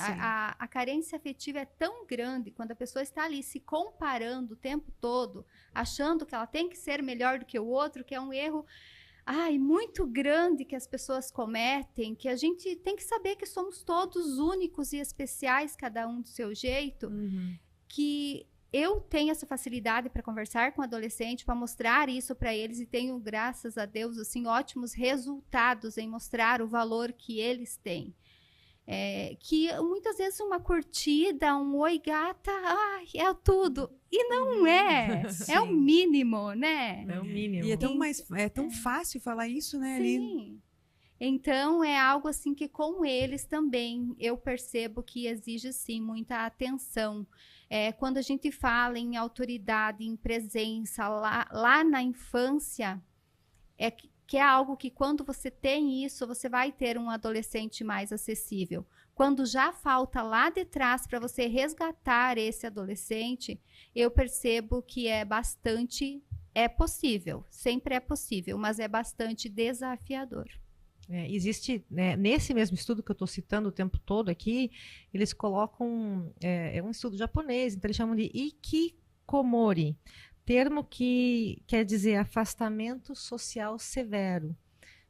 A carência afetiva é tão grande quando a pessoa está ali se comparando o tempo todo, achando que ela tem que ser melhor do que o outro, que é um erro muito grande que as pessoas cometem, que a gente tem que saber que somos todos únicos e especiais, cada um do seu jeito, que eu tenho essa facilidade para conversar com o adolescente, para mostrar isso para eles, e tenho, graças a Deus, assim, ótimos resultados em mostrar o valor que eles têm. Que muitas vezes uma curtida, um oi gata, é tudo. E não é. É o mínimo, né? É o mínimo. E é tão fácil falar isso, né, Sim. ali? Então, é algo assim que com eles também eu percebo que exige, sim, muita atenção. Quando a gente fala em autoridade, em presença, lá na infância, que é algo que quando você tem isso, você vai ter um adolescente mais acessível. Quando já falta lá de trás para você resgatar esse adolescente, eu percebo que é possível, sempre é possível, mas é bastante desafiador. Existe, né, nesse mesmo estudo que eu estou citando o tempo todo aqui, eles colocam, é um estudo japonês, então eles chamam de Hikikomori, termo que quer dizer afastamento social severo.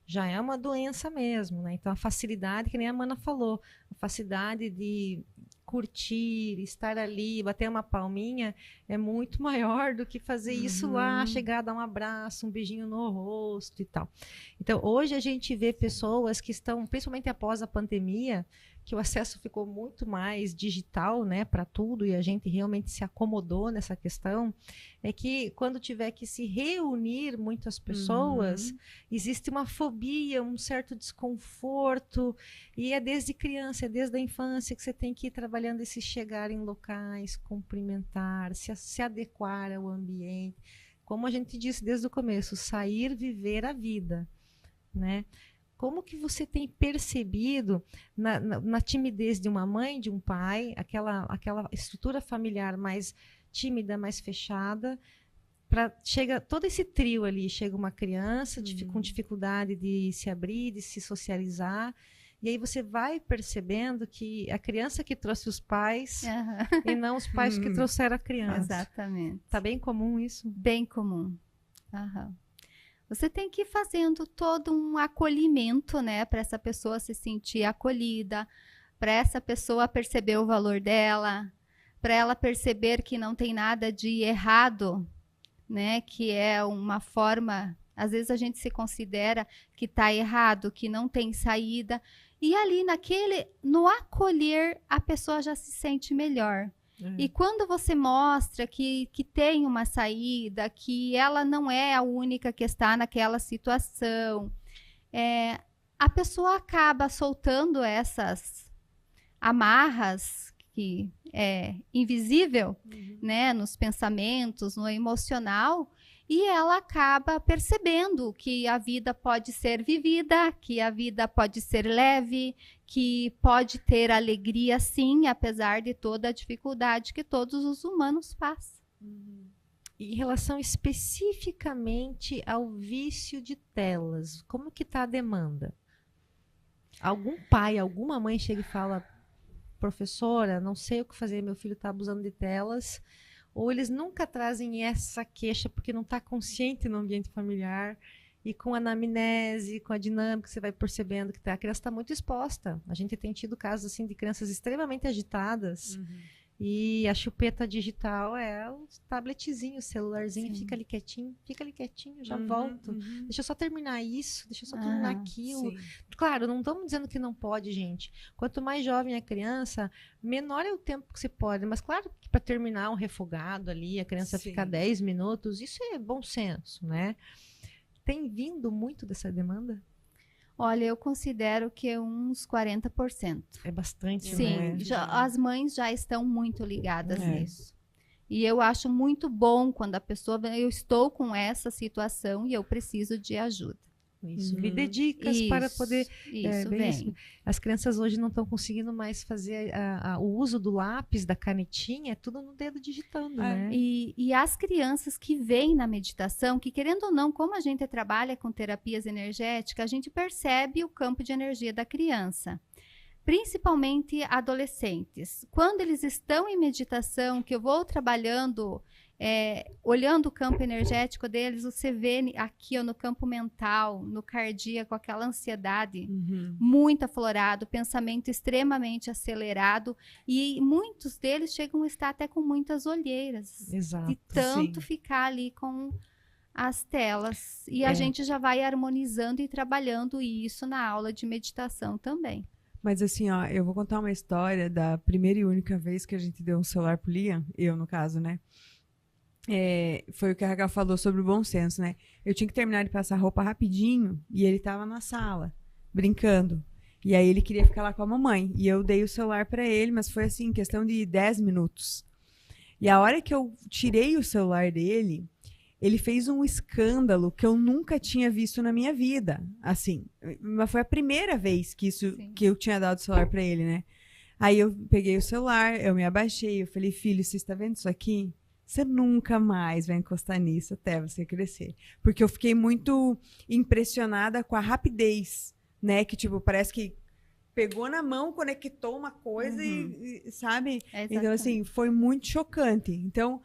Já é uma doença mesmo, né? Então a facilidade, que nem a Mana falou, a facilidade de curtir, estar ali, bater uma palminha é muito maior do que fazer isso lá, chegar, dar um abraço, um beijinho no rosto e tal. Então hoje a gente vê pessoas que estão, principalmente após a pandemia, que o acesso ficou muito mais digital, né, para tudo, e a gente realmente se acomodou nessa questão, é que quando tiver que se reunir muitas pessoas, existe uma fobia, um certo desconforto, e é desde criança, é desde a infância que você tem que ir trabalhando esse chegar em locais, cumprimentar, se adequar ao ambiente. Como a gente disse desde o começo, sair, viver a vida, né? Como que você tem percebido na timidez de uma mãe, de um pai, aquela estrutura familiar mais tímida, mais fechada, chega todo esse trio ali, chega uma criança com dificuldade de se abrir, de se socializar, e aí você vai percebendo que a criança que trouxe os pais e não os pais que trouxeram a criança. Exatamente. Tá bem comum isso? Bem comum. Você tem que ir fazendo todo um acolhimento, né, para essa pessoa se sentir acolhida, para essa pessoa perceber o valor dela, para ela perceber que não tem nada de errado, né, que é uma forma, às vezes a gente se considera que está errado, que não tem saída, e ali no acolher, a pessoa já se sente melhor. E quando você mostra que tem uma saída, que ela não é a única que está naquela situação, a pessoa acaba soltando essas amarras que é invisível, né, nos pensamentos, no emocional, e ela acaba percebendo que a vida pode ser vivida, que a vida pode ser leve, que pode ter alegria sim, apesar de toda a dificuldade que todos os humanos passam. Em relação especificamente ao vício de telas, como que está a demanda? Algum pai, alguma mãe chega e fala, professora, não sei o que fazer, meu filho está abusando de telas, ou eles nunca trazem essa queixa porque não está consciente no ambiente familiar, e com a anamnese, com a dinâmica, você vai percebendo que a criança está muito exposta. A gente tem tido casos assim de crianças extremamente agitadas, e a chupeta digital é o tabletzinho, o celularzinho, fica ali quietinho, já volto. Deixa eu só terminar isso, deixa eu só terminar aquilo. Claro, não estamos dizendo que não pode, gente. Quanto mais jovem a criança, menor é o tempo que se pode. Mas claro que para terminar um refogado ali, a criança ficar 10 minutos, isso é bom senso, né? Tem vindo muito dessa demanda? Olha, eu considero que uns 40%. É bastante, sim, né? As mães já estão muito ligadas nisso. E eu acho muito bom quando a pessoa, eu estou com essa situação e eu preciso de ajuda. Isso, me dê dicas para poder... Isso, vem. As crianças hoje não estão conseguindo mais fazer o uso do lápis, da canetinha, é tudo no dedo digitando, né? E as crianças que vêm na meditação, que querendo ou não, como a gente trabalha com terapias energéticas, a gente percebe o campo de energia da criança. Principalmente adolescentes. Quando eles estão em meditação, que eu vou trabalhando olhando o campo energético deles, você vê aqui ó, no campo mental, no cardíaco, aquela ansiedade muito aflorado, pensamento extremamente acelerado, e muitos deles chegam a estar até com muitas olheiras. Exato. De tanto Sim. ficar ali com as telas. E a gente já vai harmonizando e trabalhando isso na aula de meditação também. Mas assim, ó, eu vou contar uma história da primeira e única vez que a gente deu um celular pro Liam, eu no caso, né? Foi o que a Raquel falou sobre o bom senso, né? Eu tinha que terminar de passar roupa rapidinho e ele tava na sala, brincando. E aí ele queria ficar lá com a mamãe. E eu dei o celular pra ele, mas foi assim, questão de 10 minutos. E a hora que eu tirei o celular dele, ele fez um escândalo que eu nunca tinha visto na minha vida. Assim, mas foi a primeira vez que eu tinha dado o celular pra ele, né? Aí eu peguei o celular, eu me abaixei, eu falei, filho, você está vendo isso aqui? Você nunca mais vai encostar nisso até você crescer. Porque eu fiquei muito impressionada com a rapidez, né? Que, tipo, parece que pegou na mão, conectou uma coisa e sabe? Então, assim, foi muito chocante. Então,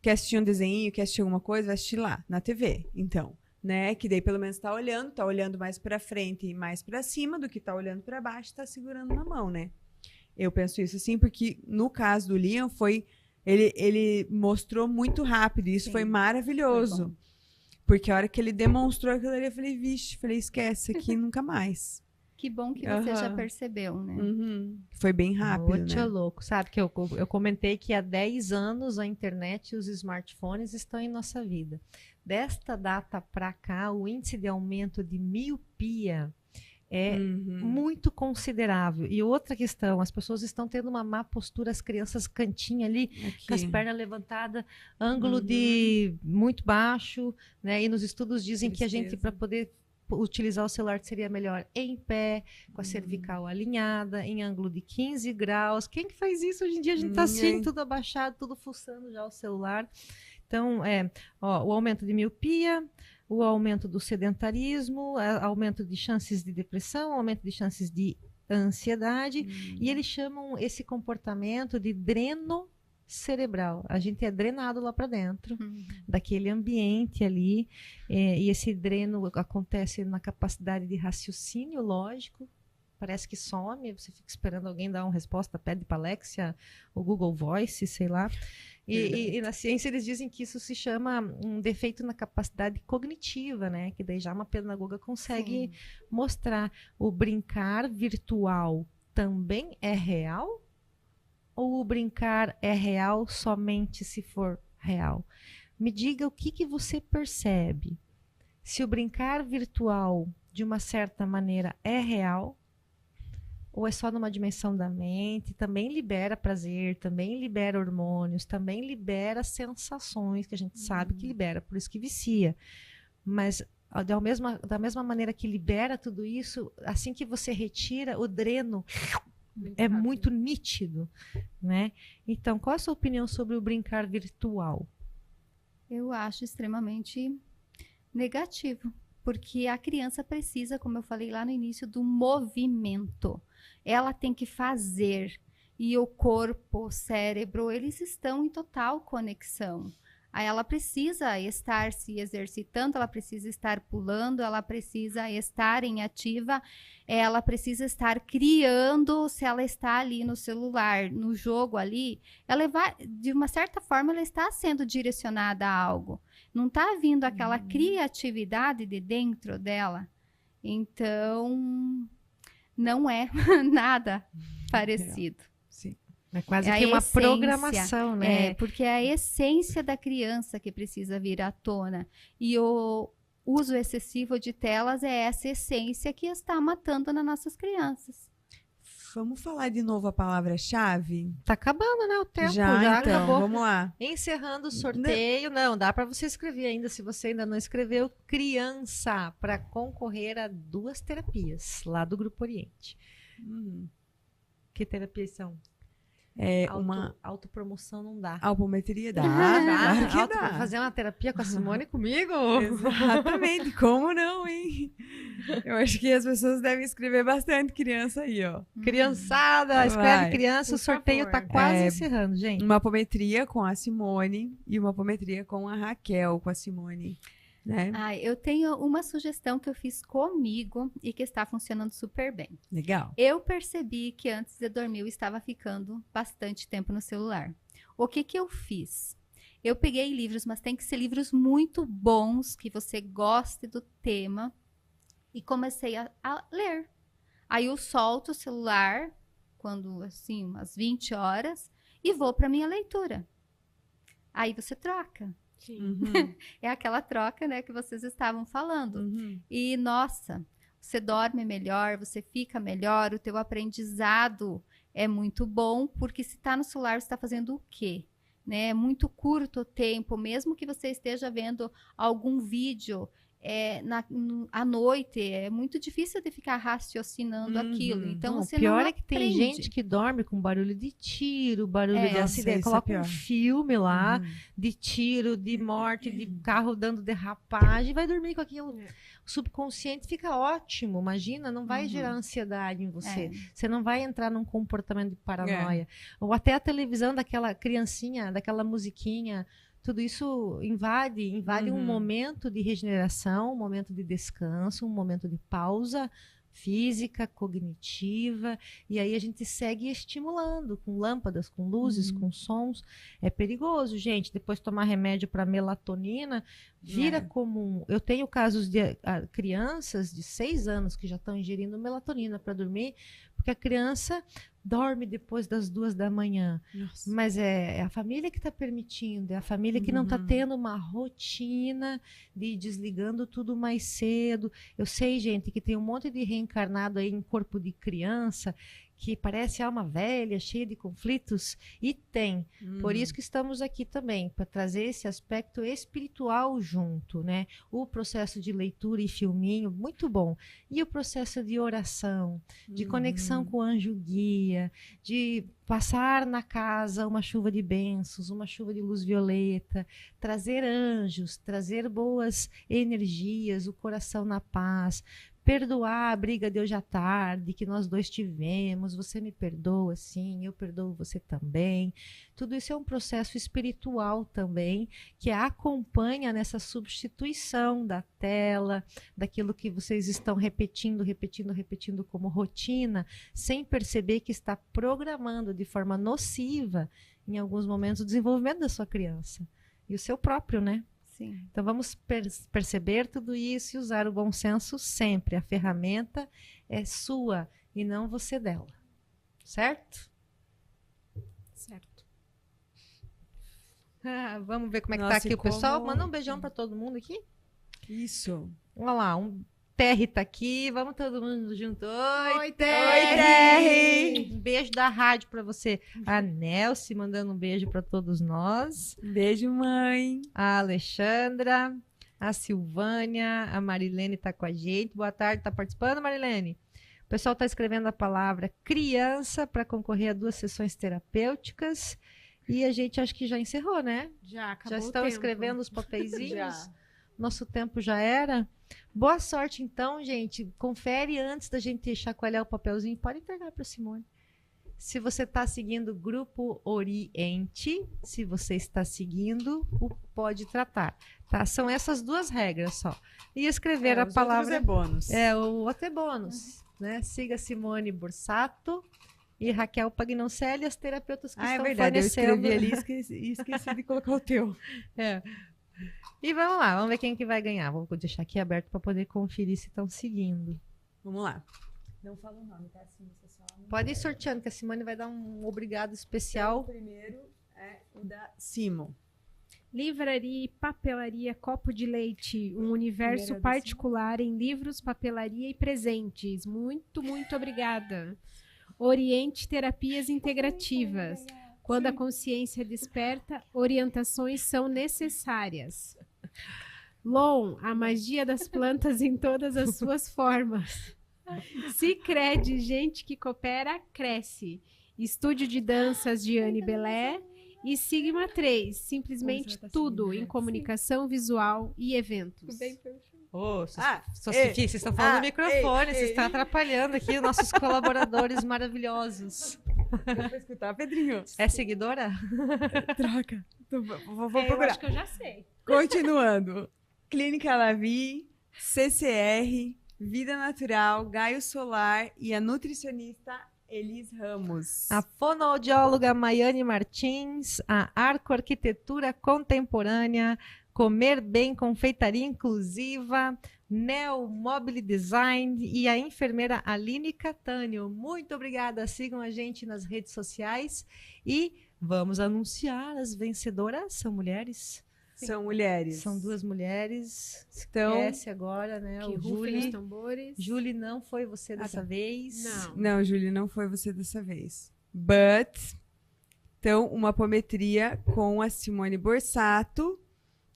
quer assistir um desenho, quer assistir alguma coisa, vai assistir lá, na TV. Então, né? Que daí pelo menos tá olhando mais pra frente e mais pra cima do que tá olhando pra baixo e tá segurando na mão, né? Eu penso isso assim, porque no caso do Liam foi... Ele mostrou muito rápido, e isso foi maravilhoso. Foi porque a hora que ele demonstrou aquilo ali, eu falei, vixe, esquece aqui nunca mais. Que bom que você já percebeu, né? Foi bem rápido, né? Louco, sabe? Que eu comentei que há 10 anos a internet e os smartphones estão em nossa vida. Desta data para cá, o índice de aumento de miopia é muito considerável. E outra questão, as pessoas estão tendo uma má postura, as crianças cantinha ali, Aqui. com as pernas levantadas, ângulo de muito baixo, né? E nos estudos dizem que a gente, para poder utilizar o celular, seria melhor em pé, com a cervical alinhada, em ângulo de 15 graus. Quem que faz isso hoje em dia? A gente está assim, tudo abaixado, tudo fuçando já o celular. Então, o aumento de miopia, o aumento do sedentarismo, aumento de chances de depressão, aumento de chances de ansiedade, e eles chamam esse comportamento de dreno cerebral. A gente é drenado lá para dentro, daquele ambiente ali, e esse dreno acontece na capacidade de raciocínio lógico, parece que some, você fica esperando alguém dar uma resposta, pede para Alexia, o Google Voice, sei lá. E na ciência eles dizem que isso se chama um defeito na capacidade cognitiva, né? Que daí já uma pedagoga consegue mostrar. O brincar virtual também é real? Ou o brincar é real somente se for real? Me diga o que você percebe. Se o brincar virtual, de uma certa maneira, é real, ou é só numa dimensão da mente, também libera prazer, também libera hormônios, também libera sensações que a gente sabe que libera, por isso que vicia. Mas da mesma maneira que libera tudo isso, assim que você retira, o dreno é muito nítido, né? Então, qual a sua opinião sobre o brincar virtual? Eu acho extremamente negativo, porque a criança precisa, como eu falei lá no início, do movimento. Ela tem que fazer, e o corpo, o cérebro, eles estão em total conexão. Aí ela precisa estar se exercitando, ela precisa estar pulando, ela precisa estar em ativa, ela precisa estar criando. Se ela está ali no celular, no jogo ali, ela vai, de uma certa forma, ela está sendo direcionada a algo. Não está vindo aquela criatividade de dentro dela. Então, não é nada parecido. Sim. É quase que uma programação, né? Porque é a essência da criança que precisa vir à tona. E o uso excessivo de telas é essa essência que está matando nas nossas crianças. Vamos falar de novo a palavra-chave? Tá acabando, né? O tempo já então, acabou. Vamos lá. Encerrando o sorteio. Não, dá para você escrever ainda, se você ainda não escreveu, criança, para concorrer a 2 terapias lá do Grupo Oriente. Que terapias são? Uma autopromoção não dá. Alpometria dá. Claro que dá. Fazer uma terapia com a Simone comigo? Exatamente. Como não, hein? Eu acho que as pessoas devem escrever bastante criança aí, ó. Criançada, escreve Vai. criança, Por o sorteio tá favor. quase É, encerrando, gente. Uma apometria com a Simone e uma apometria com a Raquel, com a Simone, né? Ah, eu tenho uma sugestão que eu fiz comigo e que está funcionando super bem. Legal. Eu percebi que antes de dormir eu estava ficando bastante tempo no celular. O que que eu fiz? Eu peguei livros, mas tem que ser livros muito bons, que você goste do tema, e comecei a ler. Aí eu solto o celular, quando, assim, umas 20 horas, e vou para minha leitura. Aí você troca. Sim. Uhum, É aquela troca, né, que vocês estavam falando. uhum. E, nossa, você dorme melhor, você fica melhor, o teu aprendizado é muito bom, porque se está no celular, você está fazendo o quê? Né? É muito curto o tempo, mesmo que você esteja vendo algum vídeo à noite, é muito difícil de ficar raciocinando Uhum. aquilo. Então, Não, você o pior não é que tem aprende. gente que dorme com barulho de tiro, barulho de Nossa, acidente. isso é Coloca pior. um filme lá Uhum. de tiro, de morte, de carro dando derrapagem, e vai dormir com aquilo. É. O subconsciente fica ótimo, imagina, não vai Uhum. gerar ansiedade em você. É. Você não vai entrar num comportamento de paranoia. Ou até a televisão daquela criancinha, daquela musiquinha. Tudo isso invade um Uhum. momento de regeneração, um momento de descanso, um momento de pausa física, cognitiva, e aí a gente segue estimulando com lâmpadas, com luzes, com sons. É perigoso, gente. Depois tomar remédio para melatonina vira É. comum. Eu tenho casos de crianças de 6 anos que já estão ingerindo melatonina para dormir, porque a criança dorme depois das 2 da manhã. Nossa. Mas é a família que está permitindo, é a família que não está Uhum. tendo uma rotina de ir desligando tudo mais cedo. Eu sei, gente, que tem um monte de reencarnado aí em corpo de criança que parece alma velha, cheia de conflitos, e tem. Por isso que estamos aqui também, para trazer esse aspecto espiritual junto, né? O processo de leitura e filminho, muito bom. E o processo de oração, de conexão com o anjo guia, de passar na casa uma chuva de bênçãos, uma chuva de luz violeta, trazer anjos, trazer boas energias, o coração na paz, perdoar a briga de hoje à tarde que nós dois tivemos, você me perdoa, sim, eu perdoo você também. Tudo isso é um processo espiritual também, que acompanha nessa substituição da tela, daquilo que vocês estão repetindo como rotina, sem perceber que está programando de forma nociva, em alguns momentos, o desenvolvimento da sua criança. E o seu próprio, né? Sim. Então vamos perceber tudo isso e usar o bom senso sempre. A ferramenta é sua e não você dela. Certo? Certo. Vamos ver como é que Nossa, tá aqui e o pessoal. como- Manda um beijão para todo mundo aqui. Isso. Olha lá, Terry tá aqui. Vamos todo mundo junto. Oi, Terry! Um beijo da rádio para você. A Nelce mandando um beijo para todos nós. Beijo, mãe. A Alexandra, a Silvânia, a Marilene está com a gente. Boa tarde, está participando, Marilene? O pessoal está escrevendo a palavra criança para concorrer a 2 sessões terapêuticas. E a gente acho que já encerrou, né? Já acabou Já o estão tempo. escrevendo os papeizinhos. Já. Nosso tempo já era. Boa sorte, então, gente. Confere antes da gente chacoalhar o papelzinho. Pode entregar para Simone. Se você está seguindo o Grupo Oriente, se você está seguindo o Pode Tratar. Tá? São essas 2 regras só. E escrever a Os palavra. outros é bônus. O outro é bônus. Né? Siga Simone Borsato e Raquel Pagnoncelli, as terapeutas que Ah, é estão verdade. Eu fornecendo. escrevi ali e esqueci de colocar o teu. É. E vamos lá, vamos ver quem que vai ganhar. Vou deixar aqui aberto para poder conferir se estão seguindo. Vamos lá. Não fala o nome, tá? Assim, você só... Pode ir sorteando, que a Simone vai dar um obrigado O especial. primeiro é o da Simon. Livraria e papelaria Copo de Leite, um universo Primeira particular em livros, papelaria e presentes. Muito, muito obrigada. Oriente Terapias Integrativas. Quando a consciência desperta, orientações são necessárias. LON, a magia das plantas em todas as suas formas. Sicredi, gente que coopera, cresce. Estúdio de danças de Anne Belé. E Sigma 3, simplesmente Você tá tudo seguindo, em né? comunicação visual e eventos. Ô, Sofia, vocês estão falando no microfone, vocês estão atrapalhando aqui os nossos colaboradores maravilhosos. Dá pra escutar, Pedrinho? É seguidora? Troca. Vou Eu procurar. acho que eu já sei. Continuando. Clínica Lavi, CCR, Vida Natural, Gaio Solar e a nutricionista Elis Ramos. A fonoaudióloga Maiane Martins, a Arco Arquitetura Contemporânea, Comer Bem Confeitaria Inclusiva, Neo Mobile Design e a enfermeira Aline Catânio. Muito obrigada, sigam a gente nas redes sociais e vamos anunciar as vencedoras. São mulheres? São mulheres. São 2 mulheres. Então, Esquece agora, né? Que O rufem os Júli. tambores. Júli, não foi você dessa vez. Não. não, Júlia, não foi você dessa vez. Então, uma apometria com a Simone Borsato.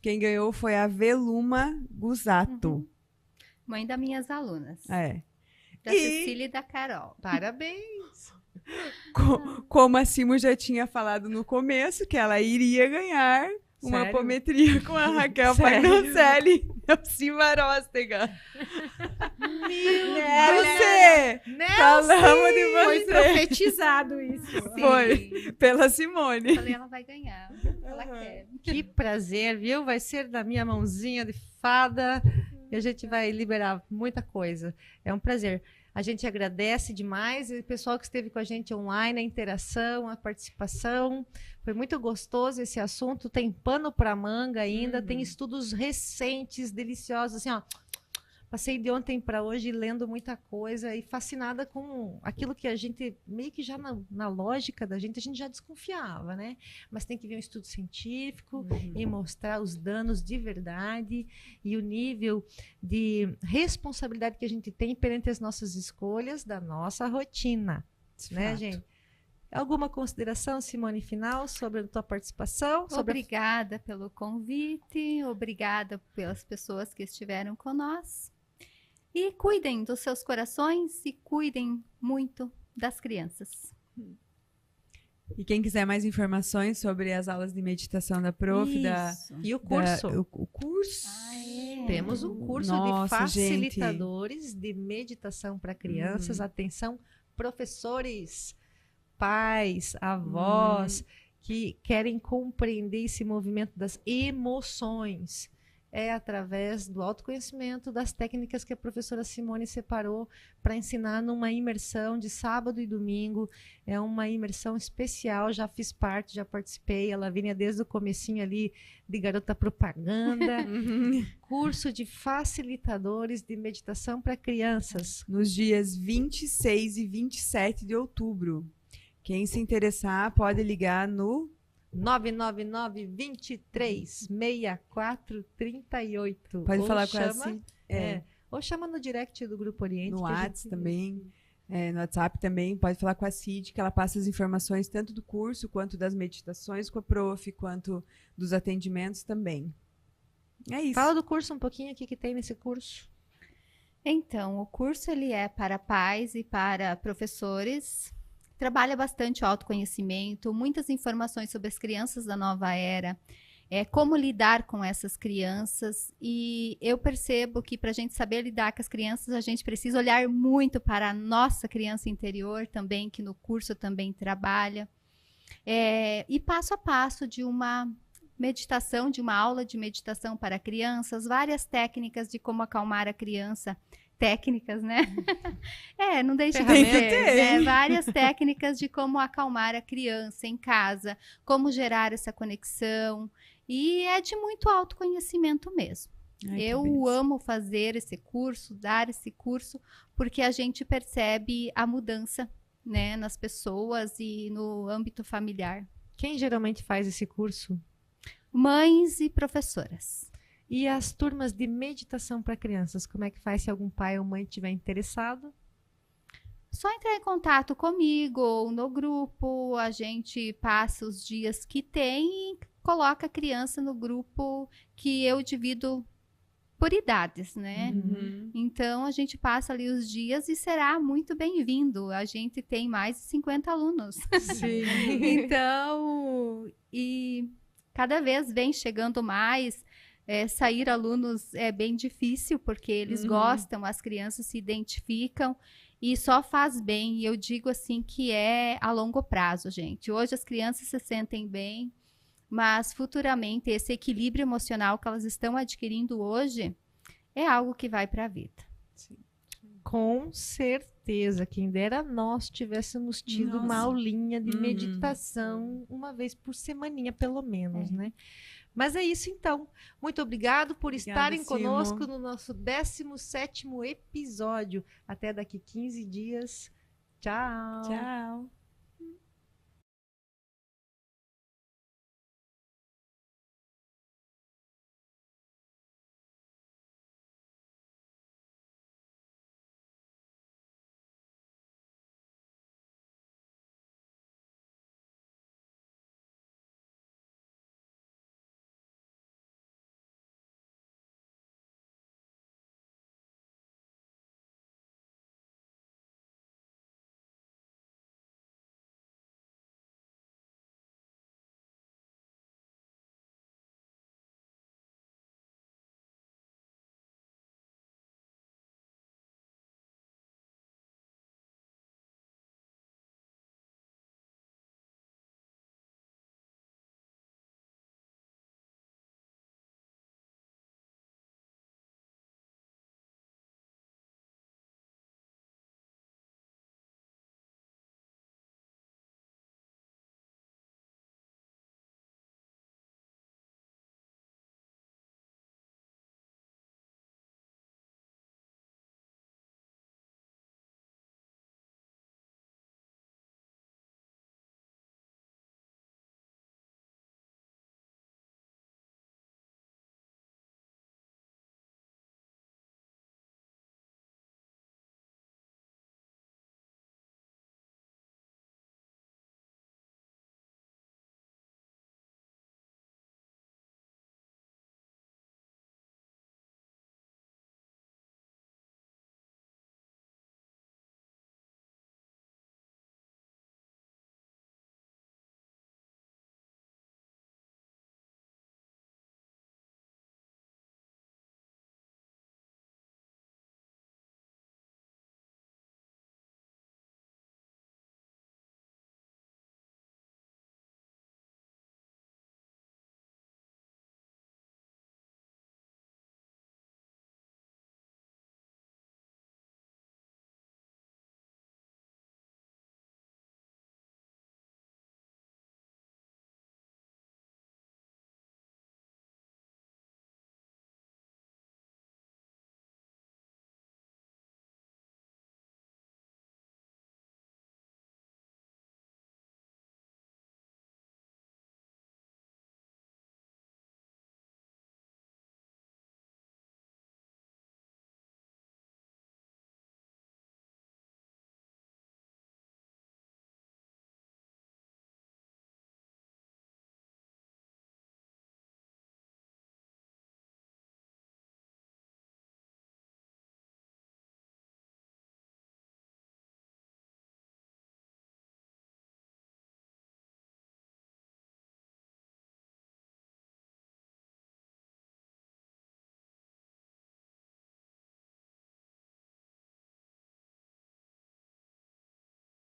Quem ganhou foi a Veluma Gusato. Mãe das minhas alunas. É. Da E- Cecília e da Carol. Parabéns! Como a Simo já tinha falado no começo, que ela iria ganhar uma Sério? apometria com a Raquel Sério? Pagancelli. Elcima Róstega. Nelson! Você! Falamos de Foi você. profetizado isso. Foi. Pela Simone. Falei, ela vai ganhar. Ela quer. Que prazer, viu? Vai ser da minha mãozinha de fada e a gente vai liberar muita coisa. É um prazer. A gente agradece demais e o pessoal que esteve com a gente online, a interação, a participação. Foi muito gostoso esse assunto. Tem pano para manga ainda, tem estudos recentes, deliciosos, assim, ó. Passei de ontem para hoje lendo muita coisa e fascinada com aquilo que a gente, meio que já na lógica da gente, a gente já desconfiava, né? Mas tem que ver um estudo científico e mostrar os danos de verdade e o nível de responsabilidade que a gente tem perante as nossas escolhas da nossa rotina, né, Fato. gente? Alguma consideração, Simone, final sobre a tua participação? Sobre Obrigada pelo convite, obrigada pelas pessoas que estiveram conosco. E cuidem dos seus corações e cuidem muito das crianças. E quem quiser mais informações sobre as aulas de meditação da Prof, Isso. E o curso? o curso. Temos um curso Nossa, de facilitadores de meditação para crianças. Atenção, professores, pais, avós, que querem compreender esse movimento das emoções. É através do autoconhecimento, das técnicas que a professora Simone separou para ensinar numa imersão de sábado e domingo. É uma imersão especial, já fiz parte, já participei. Ela vinha desde o comecinho ali de garota propaganda. Curso de facilitadores de meditação para crianças. Nos dias 26 e 27 de outubro. Quem se interessar pode ligar no 999-23-6438. Pode Ou falar com a chama, Cid. ou chama no direct do Grupo Oriente. No que a gente- WhatsApp também, no WhatsApp também, pode falar com a Cid, que ela passa as informações tanto do curso, quanto das meditações com a Prof, quanto dos atendimentos também. É isso. Fala do curso um pouquinho, o que tem nesse curso. Então, o curso ele é para pais e para professores. Trabalha bastante o autoconhecimento, muitas informações sobre as crianças da nova era, como lidar com essas crianças. E eu percebo que para a gente saber lidar com as crianças, a gente precisa olhar muito para a nossa criança interior também, que no curso também trabalha. E passo a passo de uma meditação, de uma aula de meditação para crianças, várias técnicas de como acalmar a criança. Técnicas, né? Não deixa de Ferramentas. ter. Várias técnicas de como acalmar a criança em casa, como gerar essa conexão. E é de muito autoconhecimento mesmo. Ai, que Eu benção. amo fazer esse curso, dar esse curso, porque a gente percebe a mudança, né, nas pessoas e no âmbito familiar. Quem geralmente faz esse curso? Mães e professoras. E as turmas de meditação para crianças, como é que faz se algum pai ou mãe estiver interessado? Só entrar em contato comigo ou no grupo, a gente passa os dias que tem e coloca a criança no grupo que eu divido por idades, né? Uhum. Então, a gente passa ali os dias e será muito bem-vindo. A gente tem mais de 50 alunos. Sim. Então, e cada vez vem chegando mais sair alunos é bem difícil, porque eles gostam, as crianças se identificam e só faz bem. E eu digo assim que é a longo prazo, gente. Hoje as crianças se sentem bem, mas futuramente esse equilíbrio emocional que elas estão adquirindo hoje é algo que vai para a vida. Sim. Com certeza, quem dera nós tivéssemos tido uma aulinha de meditação uma vez por semaninha, pelo menos, né? Mas é isso então. Muito obrigado por estarem conosco no nosso 17º episódio. Até daqui 15 dias. Tchau. Tchau.